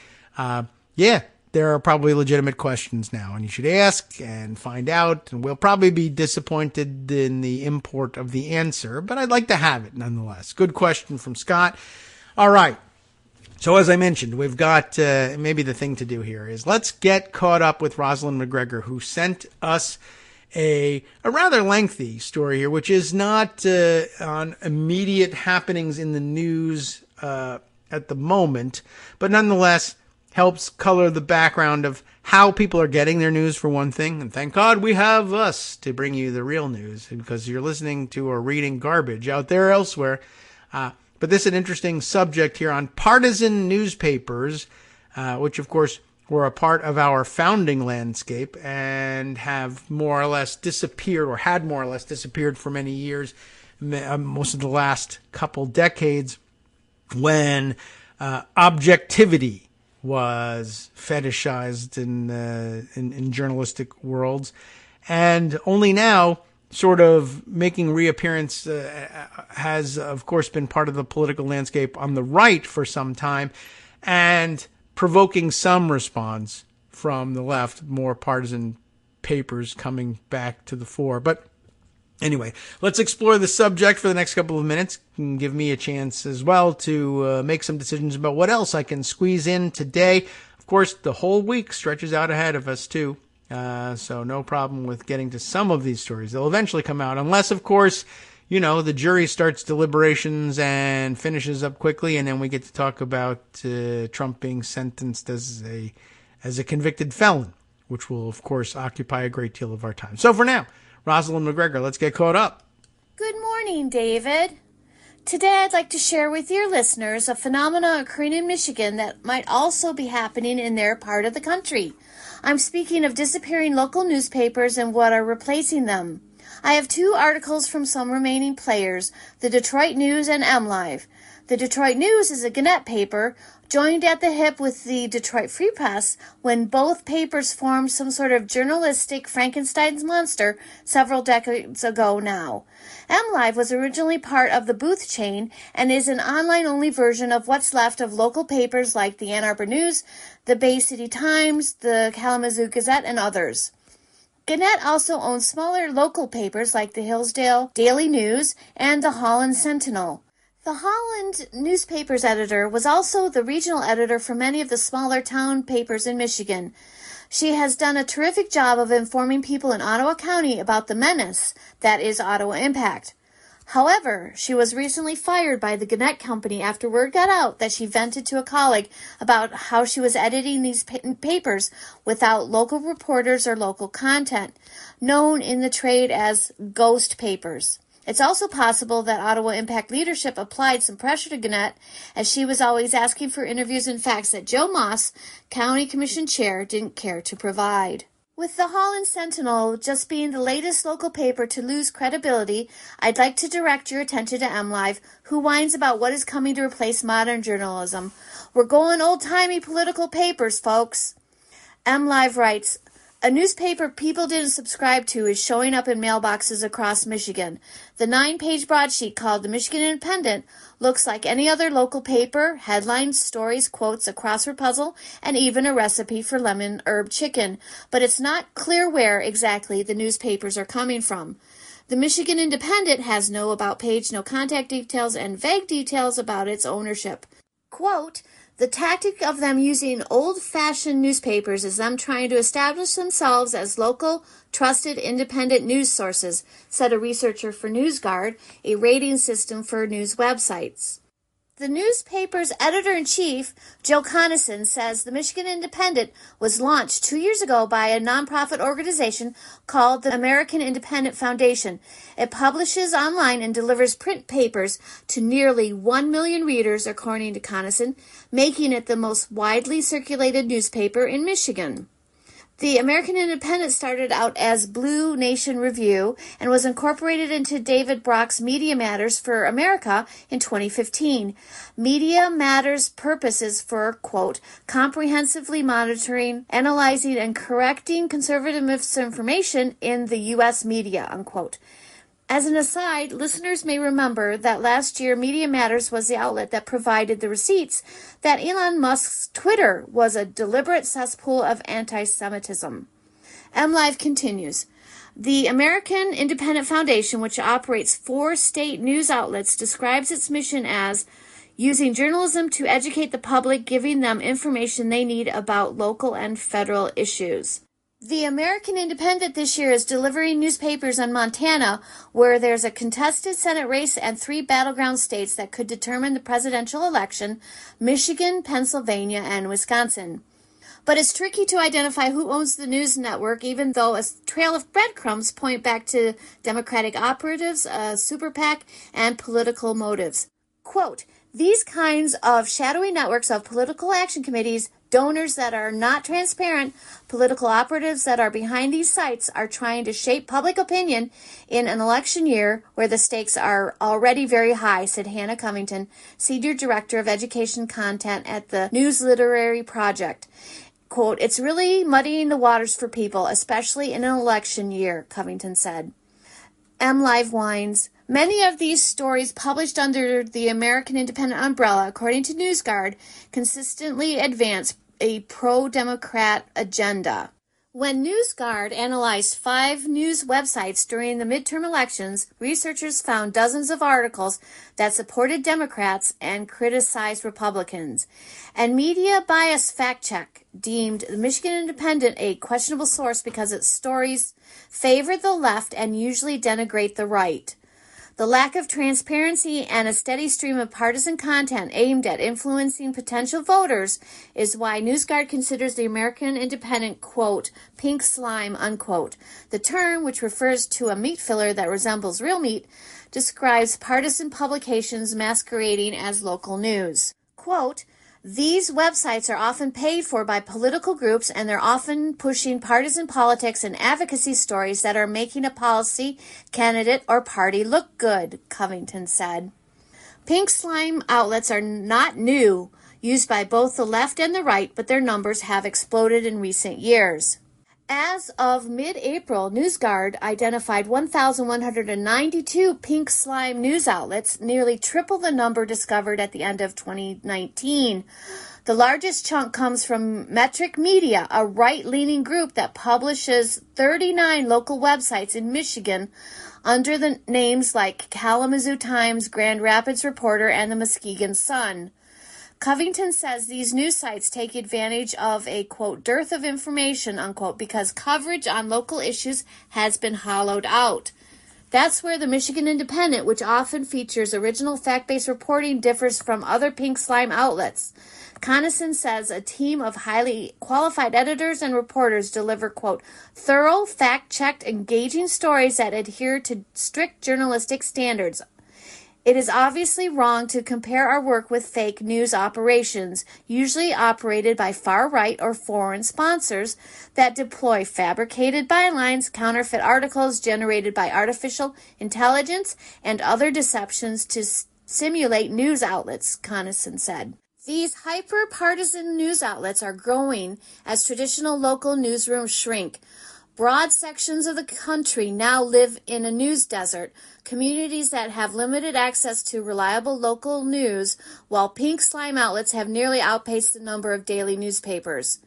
there are probably legitimate questions now, and you should ask and find out, and we'll probably be disappointed in the import of the answer, but I'd like to have it nonetheless. Good question from Scott. All right. So as I mentioned, we've got maybe the thing to do here is let's get caught up with Rosalind McGregor, who sent us a rather lengthy story here, which is not on immediate happenings in the news at the moment, but nonetheless helps color the background of how people are getting their news, for one thing. And thank God we have us to bring you the real news, because you're listening to or reading garbage out there elsewhere. But this is an interesting subject here on partisan newspapers, which, of course, were a part of our founding landscape and have more or less disappeared, or had more or less disappeared for many years, most of the last couple decades, when objectivity was fetishized in journalistic worlds, and only now sort of making reappearance has, of course, been part of the political landscape on the right for some time, and provoking some response from the left, more partisan papers coming back to the fore. But anyway, let's explore the subject for the next couple of minutes and give me a chance as well to make some decisions about what else I can squeeze in today. Of course, the whole week stretches out ahead of us, too. So no problem with getting to some of these stories. They'll eventually come out, unless, of course, you know, the jury starts deliberations and finishes up quickly, and then we get to talk about Trump being sentenced as a convicted felon, which will, of course, occupy a great deal of our time. So for now, Rosalind McGregor, let's get caught up. Good morning, David. Today I'd like to share with your listeners a phenomenon occurring in Michigan that might also be happening in their part of the country. I'm speaking of disappearing local newspapers and what are replacing them. I have two articles from some remaining players, the Detroit News and MLive. The Detroit News is a Gannett paper, joined at the hip with the Detroit Free Press when both papers formed some sort of journalistic Frankenstein's monster several decades ago now. MLive was originally part of the Booth chain and is an online-only version of what's left of local papers like the Ann Arbor News, the Bay City Times, the Kalamazoo Gazette, and others. Gannett also owns smaller local papers like the Hillsdale Daily News and the Holland Sentinel. The Holland newspaper's editor was also the regional editor for many of the smaller town papers in Michigan. She has done a terrific job of informing people in Ottawa County about the menace that is Ottawa Impact. However, she was recently fired by the Gannett Company after word got out that she vented to a colleague about how she was editing these papers without local reporters or local content, known in the trade as ghost papers. It's also possible that Ottawa Impact leadership applied some pressure to Gannett, as she was always asking for interviews and facts that Joe Moss, County Commission Chair, didn't care to provide. With the Holland Sentinel just being the latest local paper to lose credibility, I'd like to direct your attention to MLive, who whines about what is coming to replace modern journalism. We're going old-timey political papers, folks. MLive writes, a newspaper people didn't subscribe to is showing up in mailboxes across Michigan. The 9-page broadsheet called the Michigan Independent looks like any other local paper, headlines, stories, quotes, a crossword puzzle, and even a recipe for lemon herb chicken. But it's not clear where exactly the newspapers are coming from. The Michigan Independent has no about page, no contact details, and vague details about its ownership. Quote, the tactic of them using old-fashioned newspapers is them trying to establish themselves as local, trusted, independent news sources, said a researcher for NewsGuard, a rating system for news websites. The newspaper's editor-in-chief, Joe Conason, says the Michigan Independent was launched 2 years ago by a nonprofit organization called the American Independent Foundation. It publishes online and delivers print papers to nearly 1 million readers, according to Conason, making it the most widely circulated newspaper in Michigan. The American Independent started out as Blue Nation Review and was incorporated into David Brock's Media Matters for America in 2015. Media Matters' purpose is for, quote, comprehensively monitoring, analyzing, and correcting conservative misinformation in the U.S. media, unquote. As an aside, listeners may remember that last year Media Matters was the outlet that provided the receipts that Elon Musk's Twitter was a deliberate cesspool of anti-Semitism. MLive continues. The American Independent Foundation, which operates 4 state news outlets, describes its mission as using journalism to educate the public, giving them information they need about local and federal issues. The American Independent this year is delivering newspapers in Montana, where there's a contested Senate race and 3 battleground states that could determine the presidential election: Michigan, Pennsylvania, and Wisconsin. But it's tricky to identify who owns the news network, even though a trail of breadcrumbs point back to Democratic operatives, super PAC, and political motives. Quote, "These kinds of shadowy networks of political action committees, donors that are not transparent, political operatives that are behind these sites are trying to shape public opinion in an election year where the stakes are already very high," said Hannah Covington, Senior Director of Education Content at the News Literary Project. Quote, "It's really muddying the waters for people, especially in an election year," Covington said. M. Live Wines. Many of these stories published under the American Independent umbrella, according to NewsGuard, consistently advance a pro-Democrat agenda. When NewsGuard analyzed 5 news websites during the midterm elections, researchers found dozens of articles that supported Democrats and criticized Republicans. And Media Bias Fact Check deemed the Michigan Independent a questionable source because its stories favor the left and usually denigrate the right. The lack of transparency and a steady stream of partisan content aimed at influencing potential voters is why NewsGuard considers the American Independent, quote, pink slime, unquote. The term, which refers to a meat filler that resembles real meat, describes partisan publications masquerading as local news. Quote, "These websites are often paid for by political groups, and they're often pushing partisan politics and advocacy stories that are making a policy, candidate, or party look good," Covington said. Pink slime outlets are not new, used by both the left and the right, but their numbers have exploded in recent years. As of mid-April, NewsGuard identified 1,192 pink slime news outlets, nearly triple the number discovered at the end of 2019. The largest chunk comes from Metric Media, a right-leaning group that publishes 39 local websites in Michigan under the names like Kalamazoo Times, Grand Rapids Reporter, and the Muskegon Sun. Covington says these news sites take advantage of a, quote, dearth of information, unquote, because coverage on local issues has been hollowed out. That's where the Michigan Independent, which often features original fact-based reporting, differs from other pink slime outlets. Conason says a team of highly qualified editors and reporters deliver, quote, thorough, fact-checked, engaging stories that adhere to strict journalistic standards. It is obviously wrong to compare our work with fake news operations, usually operated by far-right or foreign sponsors that deploy fabricated bylines, counterfeit articles generated by artificial intelligence, and other deceptions to simulate news outlets, Conason said. These hyper-partisan news outlets are growing as traditional local newsrooms shrink. Broad sections of the country now live in a news desert, communities that have limited access to reliable local news, while pink slime outlets have nearly outpaced the number of daily newspapers.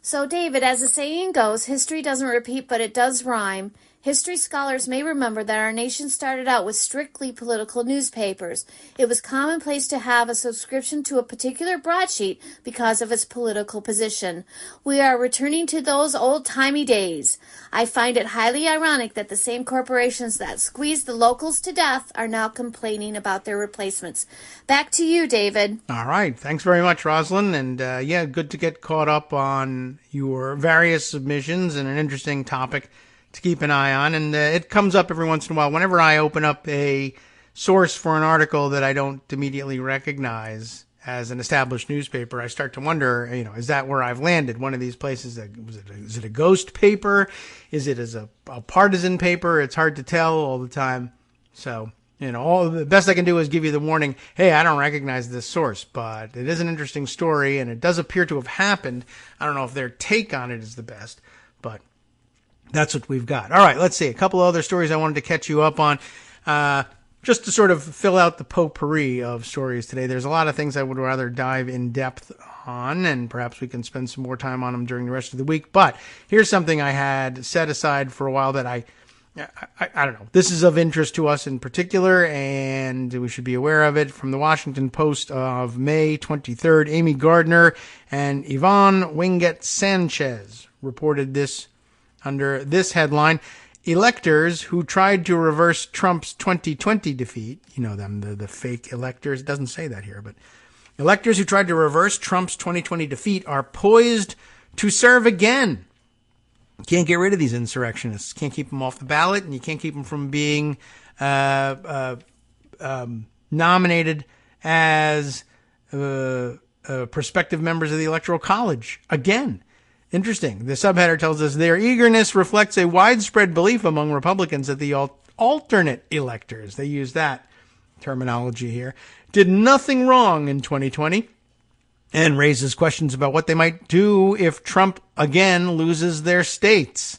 So, David, as the saying goes, history doesn't repeat, but it does rhyme. History scholars may remember that our nation started out with strictly political newspapers. It was commonplace to have a subscription to a particular broadsheet because of its political position. We are returning to those old-timey days. I find it highly ironic that the same corporations that squeezed the locals to death are now complaining about their replacements. Back to you, David. All right. Thanks very much, Rosalind. And yeah, good to get caught up on your various submissions and an interesting topic to keep an eye on. And it comes up every once in a while. Whenever I open up a source for an article that I don't immediately recognize as an established newspaper, I start to wonder, is that where I've landed? One of these places, is it a ghost paper? Is it as a partisan paper? It's hard to tell all the time. So, all the best I can do is give you the warning, hey, I don't recognize this source, but it is an interesting story, and it does appear to have happened. I don't know if their take on it is the best, but that's what we've got. All right, let's see. A couple of other stories I wanted to catch you up on. Just to sort of fill out the potpourri of stories today. There's a lot of things I would rather dive in depth on, and perhaps we can spend some more time on them during the rest of the week. But here's something I had set aside for a while that I don't know. This is of interest to us in particular, and we should be aware of it. From the Washington Post of May 23rd, Amy Gardner and Yvonne Winget Sanchez reported this under this headline: Electors who tried to reverse Trump's 2020 defeat. You know them, the fake electors. It doesn't say that here, but electors who tried to reverse Trump's 2020 defeat are poised to serve again. You can't get rid of these insurrectionists. Can't keep them off the ballot, and you can't keep them from being nominated as prospective members of the Electoral College again. Interesting. The subheader tells us their eagerness reflects a widespread belief among Republicans that the alternate electors, they use that terminology here, did nothing wrong in 2020, and raises questions about what they might do if Trump again loses their states.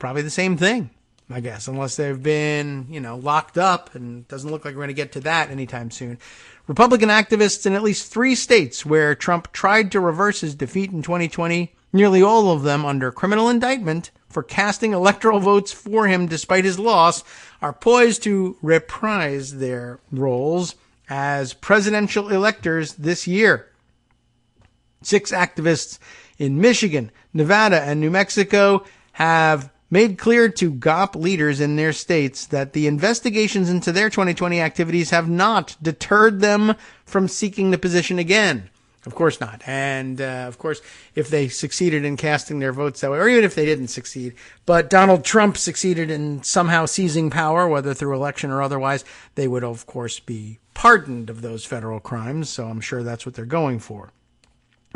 Probably the same thing, I guess, unless they've been, locked up, and it doesn't look like we're going to get to that anytime soon. Republican activists in at least 3 states where Trump tried to reverse his defeat in 2020, nearly all of them under criminal indictment for casting electoral votes for him despite his loss, are poised to reprise their roles as presidential electors this year. 6 activists in Michigan, Nevada, and New Mexico have made clear to GOP leaders in their states that the investigations into their 2020 activities have not deterred them from seeking the position again. Of course not. And, of course, if they succeeded in casting their votes that way, or even if they didn't succeed, but Donald Trump succeeded in somehow seizing power, whether through election or otherwise, they would, of course, be pardoned of those federal crimes. So I'm sure that's what they're going for.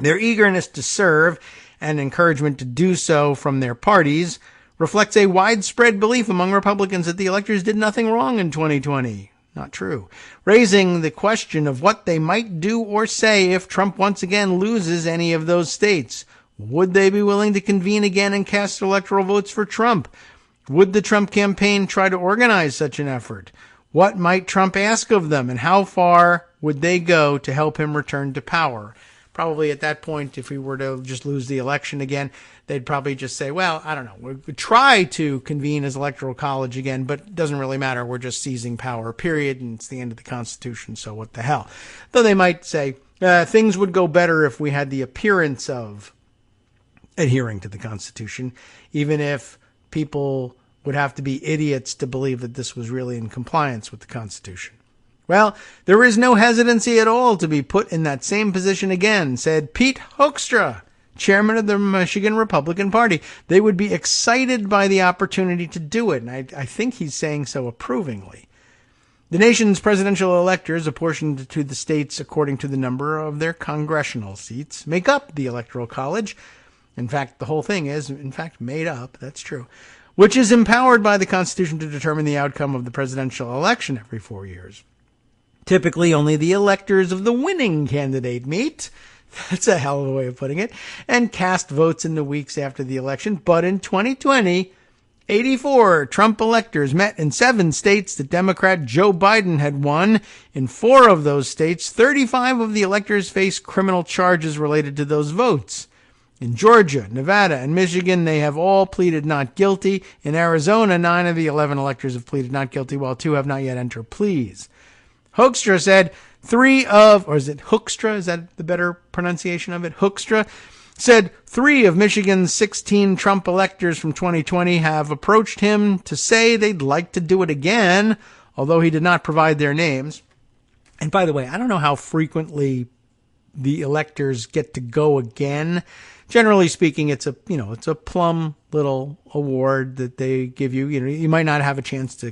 Their eagerness to serve and encouragement to do so from their parties reflects a widespread belief among Republicans that the electors did nothing wrong in 2020. Not true. Raising the question of what they might do or say if Trump once again loses any of those states. Would they be willing to convene again and cast electoral votes for Trump? Would the Trump campaign try to organize such an effort? What might Trump ask of them, and how far would they go to help him return to power? Probably at that point, if we were to just lose the election again, they'd probably just say, well, I don't know, we'll try to convene as Electoral College again, but it doesn't really matter. We're just seizing power, period, and it's the end of the Constitution, so what the hell? Though they might say things would go better if we had the appearance of adhering to the Constitution, even if people would have to be idiots to believe that this was really in compliance with the Constitution. Well, there is no hesitancy at all to be put in that same position again, said Pete Hoekstra, chairman of the Michigan Republican Party. They would be excited by the opportunity to do it, and I think he's saying so approvingly. The nation's presidential electors, apportioned to the states according to the number of their congressional seats, make up the Electoral College. In fact, the whole thing is, made up. That's true. Which is empowered by the Constitution to determine the outcome of the presidential election every 4 years. Typically, only the electors of the winning candidate meet. That's a hell of a way of putting it. And cast votes in the weeks after the election. But in 2020, 84 Trump electors met in 7 states that Democrat Joe Biden had won. In 4 of those states, 35 of the electors face criminal charges related to those votes. In Georgia, Nevada, and Michigan, they have all pleaded not guilty. In Arizona, 9 of the 11 electors have pleaded not guilty, while 2 have not yet entered pleas. Hoekstra said 3 of, or is it Hoekstra? Is that the better pronunciation of it? Hoekstra said 3 of Michigan's 16 Trump electors from 2020 have approached him to say they'd like to do it again, although he did not provide their names. And by the way, I don't know how frequently the electors get to go again. Generally speaking, it's a plum little award that they give you. You might not have a chance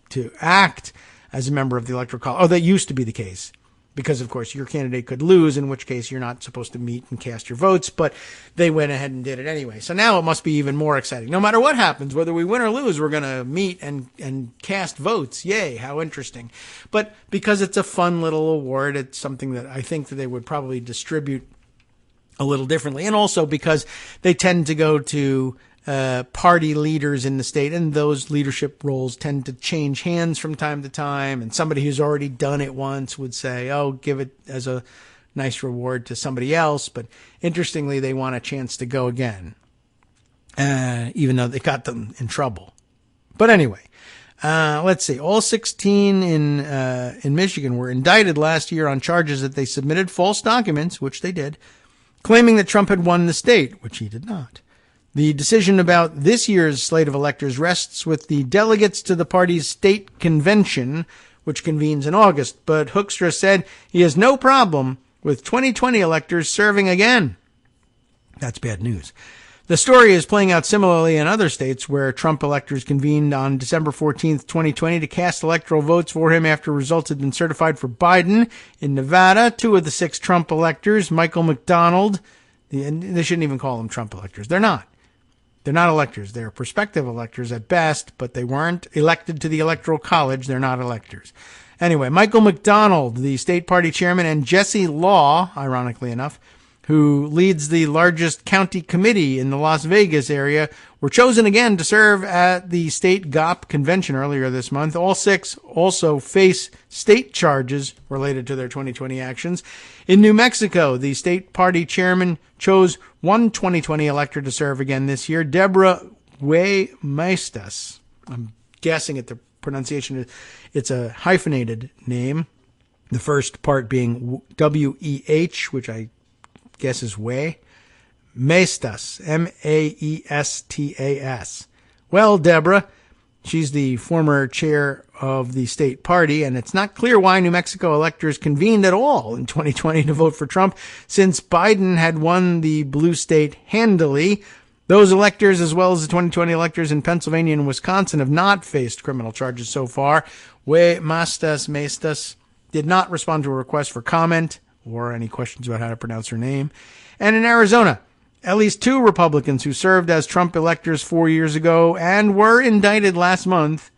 to act as a member of the Electoral College. Oh, that used to be the case. Because, of course, your candidate could lose, in which case you're not supposed to meet and cast your votes, but they went ahead and did it anyway. So now it must be even more exciting. No matter what happens, whether we win or lose, we're going to meet and cast votes. Yay, how interesting. But because it's a fun little award, it's something that I think that they would probably distribute a little differently. And also because they tend to go to party leaders in the state, and those leadership roles tend to change hands from time to time. And somebody who's already done it once would say, oh, give it as a nice reward to somebody else. But interestingly, they want a chance to go again, even though they got them in trouble. But anyway, let's see. All 16 in Michigan were indicted last year on charges that they submitted false documents, which they did, claiming that Trump had won the state, which he did not. The decision about this year's slate of electors rests with the delegates to the party's state convention, which convenes in August, but Hoekstra said he has no problem with 2020 electors serving again. That's bad news. The story is playing out similarly in other states where Trump electors convened on December 14th, 2020 to cast electoral votes for him after results had been certified for Biden. In Nevada, 2 of the 6 Trump electors, Michael McDonald, they shouldn't even call them Trump electors. They're not. They're not electors. They're prospective electors at best, but they weren't elected to the Electoral College. They're not electors. Anyway, Michael McDonald, the state party chairman, and Jesse Law, ironically enough, who leads the largest county committee in the Las Vegas area, were chosen again to serve at the state GOP convention earlier this month. All 6 also face state charges related to their 2020 actions. In New Mexico, the state party chairman chose one 2020 elector to serve again this year, Deborah Maestas. I'm guessing at the pronunciation. It's a hyphenated name, the first part being W-E-H, which I guess is way. Maestas, M-A-E-S-T-A-S. Well, Deborah, she's the former chair of the state party, and it's not clear why New Mexico electors convened at all in 2020 to vote for Trump, since Biden had won the blue state handily. Those electors, as well as the 2020 electors in Pennsylvania and Wisconsin, have not faced criminal charges so far. Maestas did not respond to a request for comment or any questions about how to pronounce her name. And in Arizona, at least 2 Republicans who served as Trump electors 4 years ago and were indicted last month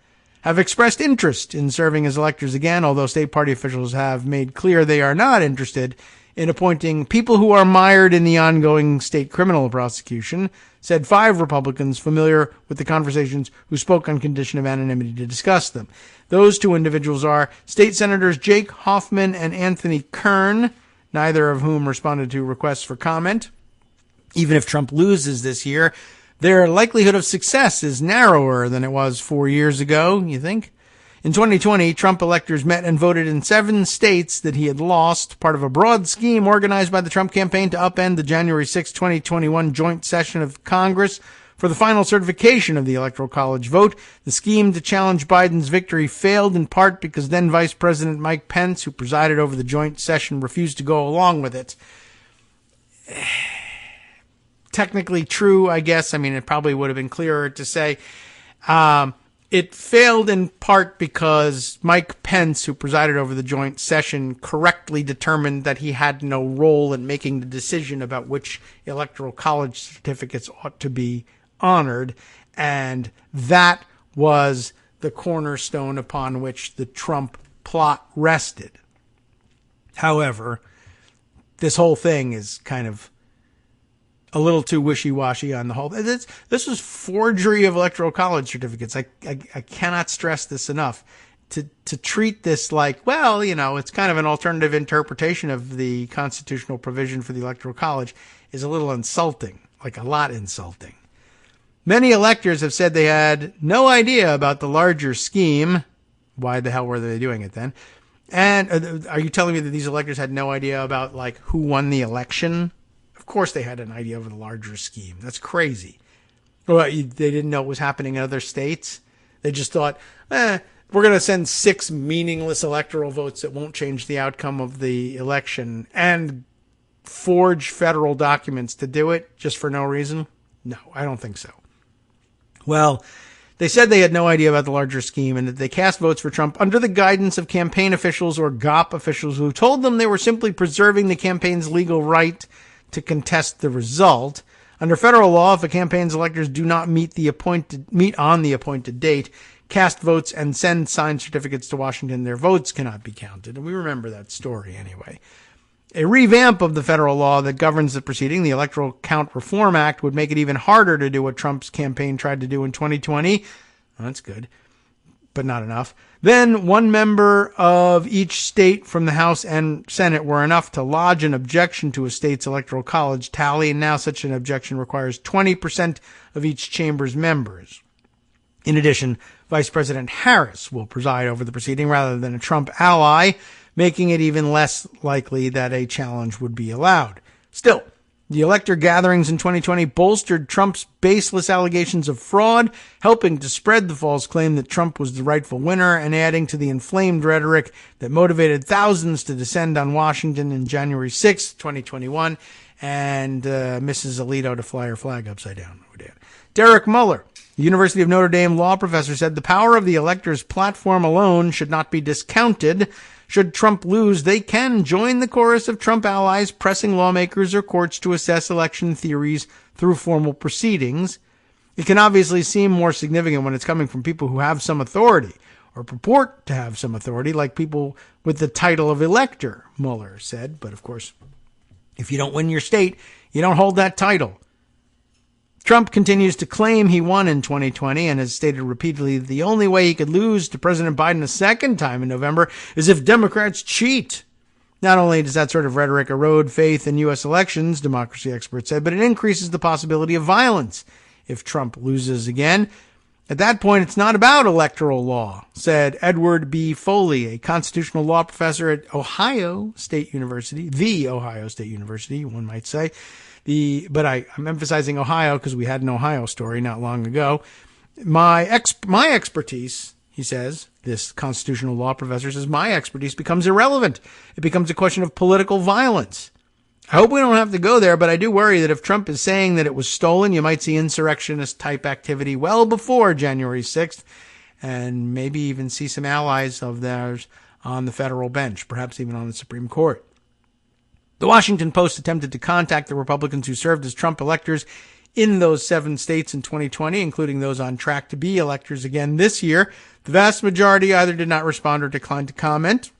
have expressed interest in serving as electors again, although state party officials have made clear they are not interested in appointing people who are mired in the ongoing state criminal prosecution, said 5 Republicans familiar with the conversations who spoke on condition of anonymity to discuss them. Those 2 individuals are State Senators Jake Hoffman and Anthony Kern, neither of whom responded to requests for comment. Even if Trump loses this year, their likelihood of success is narrower than it was 4 years ago, you think? In 2020, Trump electors met and voted in 7 states that he had lost, part of a broad scheme organized by the Trump campaign to upend the January 6, 2021 joint session of Congress for the final certification of the Electoral College vote. The scheme to challenge Biden's victory failed in part because then Vice President Mike Pence, who presided over the joint session, refused to go along with it. Technically true, I guess. I mean, it probably would have been clearer to say it failed in part because Mike Pence, who presided over the joint session, correctly determined that he had no role in making the decision about which Electoral College certificates ought to be honored, and that was the cornerstone upon which the Trump plot rested. However, this whole thing is kind of a little too wishy-washy on the whole. This was forgery of Electoral College certificates. I cannot stress this enough. To treat this like, well, you know, it's kind of an alternative interpretation of the constitutional provision for the Electoral College is a little insulting, like a lot insulting. Many electors have said they had no idea about the larger scheme. Why the hell were they doing it then? And are you telling me that these electors had no idea about, like, who won the election? Of course they had an idea of the larger scheme. That's crazy. Well, they didn't know what was happening in other states. They just thought, we're going to send 6 meaningless electoral votes that won't change the outcome of the election and forge federal documents to do it just for no reason? No, I don't think so. Well, they said they had no idea about the larger scheme and that they cast votes for Trump under the guidance of campaign officials or GOP officials who told them they were simply preserving the campaign's legal right to contest the result. Under federal law, if a campaign's electors do not meet on the appointed date, cast votes and send signed certificates to Washington, their votes cannot be counted. And we remember that story anyway. A revamp of the federal law that governs the proceeding, the Electoral Count Reform Act, would make it even harder to do what Trump's campaign tried to do in 2020. Well, that's good, but not enough. Then 1 member of each state from the House and Senate were enough to lodge an objection to a state's Electoral College tally, and now such an objection requires 20% of each chamber's members. In addition, Vice President Harris will preside over the proceeding rather than a Trump ally, making it even less likely that a challenge would be allowed. Still, The elector gatherings in 2020 bolstered Trump's baseless allegations of fraud, helping to spread the false claim that Trump was the rightful winner and adding to the inflamed rhetoric that motivated thousands to descend on Washington in January 6, 2021, and Mrs. Alito to fly her flag upside down. Derek Muller, the University of Notre Dame law professor, said the power of the elector's platform alone should not be discounted. Should Trump lose, they can join the chorus of Trump allies pressing lawmakers or courts to assess election theories through formal proceedings. It can obviously seem more significant when it's coming from people who have some authority or purport to have some authority, like people with the title of elector, Mueller said. But of course, if you don't win your state, you don't hold that title. Trump continues to claim he won in 2020 and has stated repeatedly that the only way he could lose to President Biden a second time in November is if Democrats cheat. Not only does that sort of rhetoric erode faith in U.S. elections, democracy experts said, but it increases the possibility of violence if Trump loses again. At that point, it's not about electoral law, said Edward B. Foley, a constitutional law professor at Ohio State University, the Ohio State University, one might say. But I'm emphasizing Ohio because we had an Ohio story not long ago. My expertise, he says, this constitutional law professor says, my expertise becomes irrelevant. It becomes a question of political violence. I hope we don't have to go there, but I do worry that if Trump is saying that it was stolen, you might see insurrectionist type activity well before January 6th, and maybe even see some allies of theirs on the federal bench, perhaps even on the Supreme Court. The Washington Post attempted to contact the Republicans who served as Trump electors in those 7 states in 2020, including those on track to be electors again this year. The vast majority either did not respond or declined to comment.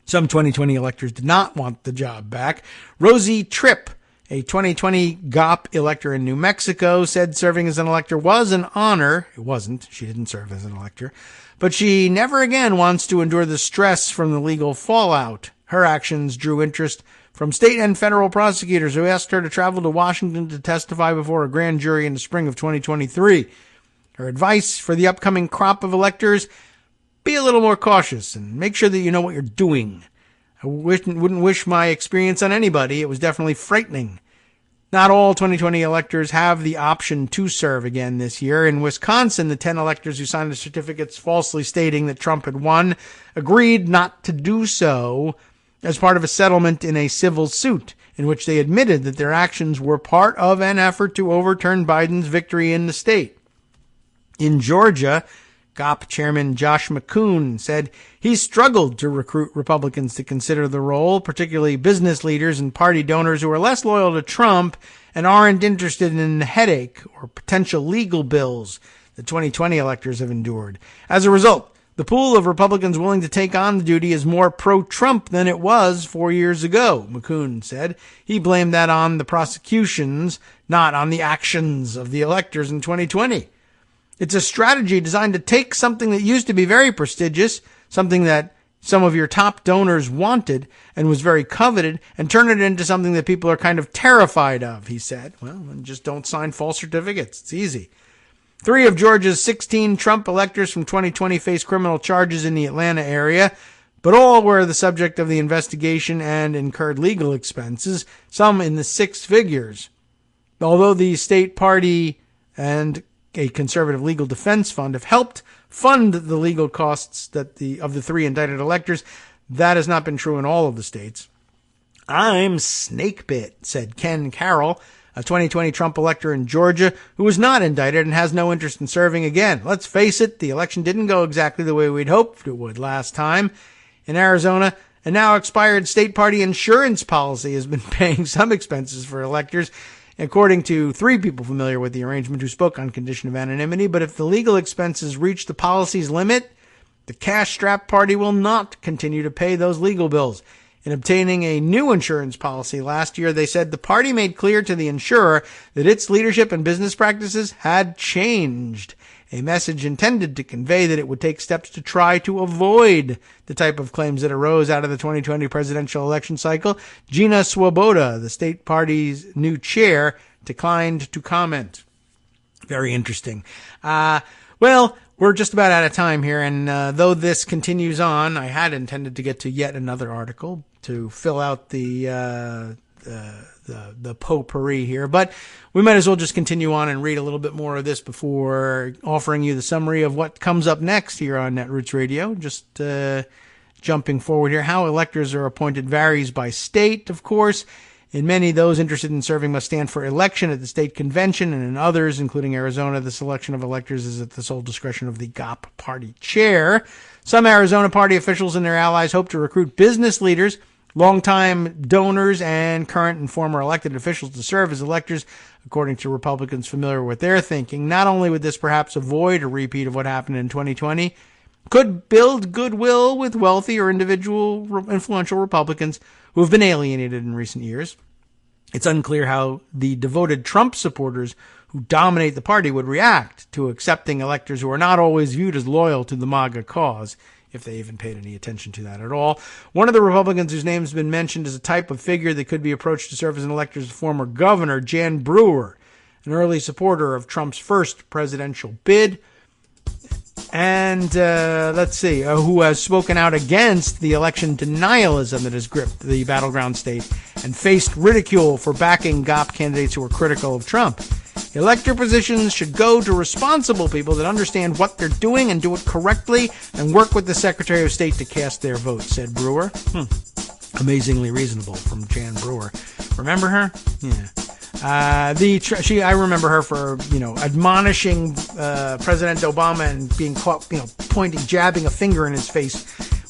Some 2020 electors did not want the job back. Rosie Tripp, a 2020 GOP elector in New Mexico, said serving as an elector was an honor. It wasn't. She didn't serve as an elector. But she never again wants to endure the stress from the legal fallout. Her actions drew interest from state and federal prosecutors who asked her to travel to Washington to testify before a grand jury in the spring of 2023. Her advice for the upcoming crop of electors: be a little more cautious and make sure that you know what you're doing. I wouldn't wish my experience on anybody. It was definitely frightening. Not all 2020 electors have the option to serve again this year. In Wisconsin, the 10 electors who signed the certificates falsely stating that Trump had won agreed not to do so as part of a settlement in a civil suit in which they admitted that their actions were part of an effort to overturn Biden's victory in the state. In Georgia, GOP Chairman Josh McCoon said he struggled to recruit Republicans to consider the role, particularly business leaders and party donors who are less loyal to Trump and aren't interested in the headache or potential legal bills the 2020 electors have endured. As a result, the pool of Republicans willing to take on the duty is more pro-Trump than it was 4 years ago, McCoon said. He blamed that on the prosecutions, not on the actions of the electors in 2020. It's a strategy designed to take something that used to be very prestigious, something that some of your top donors wanted and was very coveted, and turn it into something that people are kind of terrified of, he said. Well, then just don't sign false certificates. It's easy. 3 of Georgia's 16 Trump electors from 2020 face criminal charges in the Atlanta area, but all were the subject of the investigation and incurred legal expenses, some in the 6 figures. Although the state party and a conservative legal defense fund have helped fund the legal costs of the 3 indicted electors, that has not been true in all of the states. I'm snake bit, said Ken Carroll, a 2020 Trump elector in Georgia who was not indicted and has no interest in serving again. Let's face it, the election didn't go exactly the way we'd hoped it would last time. In Arizona, a now expired state party insurance policy has been paying some expenses for electors, according to 3 people familiar with the arrangement who spoke on condition of anonymity. But if the legal expenses reach the policy's limit, the cash-strapped party will not continue to pay those legal bills. In obtaining a new insurance policy last year, they said the party made clear to the insurer that its leadership and business practices had changed, a message intended to convey that it would take steps to try to avoid the type of claims that arose out of the 2020 presidential election cycle. Gina Swoboda, the state party's new chair, declined to comment. Very interesting. Well, we're just about out of time here, and though this continues on, I had intended to get to yet another article to fill out the the potpourri here. But we might as well just continue on and read a little bit more of this before offering you the summary of what comes up next here on Netroots Radio. Just jumping forward here. How electors are appointed varies by state, of course. In many, those interested in serving must stand for election at the state convention, and in others, including Arizona, the selection of electors is at the sole discretion of the GOP party chair. Some Arizona party officials and their allies hope to recruit business leaders, longtime donors, and current and former elected officials to serve as electors, according to Republicans familiar with their thinking. Not only would this perhaps avoid a repeat of what happened in 2020, could build goodwill with wealthy or individual influential Republicans who have been alienated in recent years. It's unclear how the devoted Trump supporters who dominate the party would react to accepting electors who are not always viewed as loyal to the MAGA cause, if they even paid any attention to that at all. One of the Republicans whose name has been mentioned as a type of figure that could be approached to serve as an elector is former Governor Jan Brewer, an early supporter of Trump's first presidential bid. And who has spoken out against the election denialism that has gripped the battleground state and faced ridicule for backing GOP candidates who were critical of Trump. Elector positions should go to responsible people that understand what they're doing and do it correctly and work with the Secretary of State to cast their vote, said Brewer. Amazingly reasonable from Jan Brewer. Remember her? Yeah. I remember her for, admonishing President Obama and being caught, jabbing a finger in his face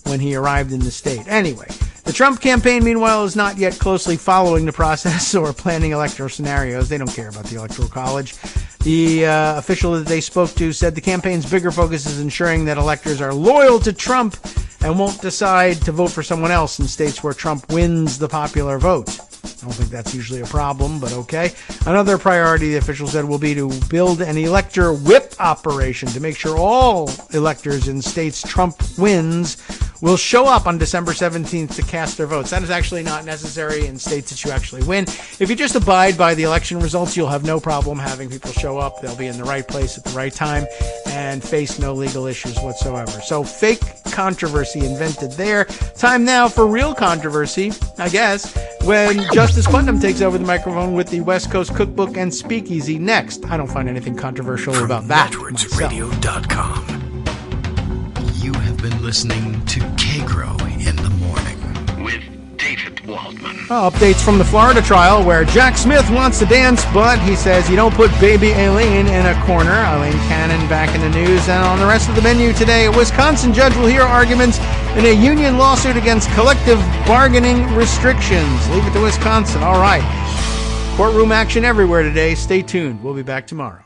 when he arrived in the state. Anyway, the Trump campaign, meanwhile, is not yet closely following the process or planning electoral scenarios. They don't care about the Electoral College. The official that they spoke to said the campaign's bigger focus is ensuring that electors are loyal to Trump and won't decide to vote for someone else in states where Trump wins the popular vote. I don't think that's usually a problem, but okay. Another priority, the official said, will be to build an elector whip operation to make sure all electors in states Trump wins will show up on December 17th to cast their votes. That is actually not necessary in states that you actually win. If you just abide by the election results, you'll have no problem having people show up. They'll be in the right place at the right time and face no legal issues whatsoever. So fake controversy invented there. Time now for real controversy, I guess, when Justice Putnam takes over the microphone with the West Coast Cookbook and Speakeasy next. I don't find anything controversial about that. NetrootsRadio.com. You have been listening to Kagro in the Morning with David Waldman. Updates from the Florida trial where Jack Smith wants to dance, but he says you don't put baby Aileen in a corner. Eileen Cannon back in the news. And on the rest of the menu today, a Wisconsin judge will hear arguments in a union lawsuit against collective bargaining restrictions. Leave it to Wisconsin. All right. Courtroom action everywhere today. Stay tuned. We'll be back tomorrow.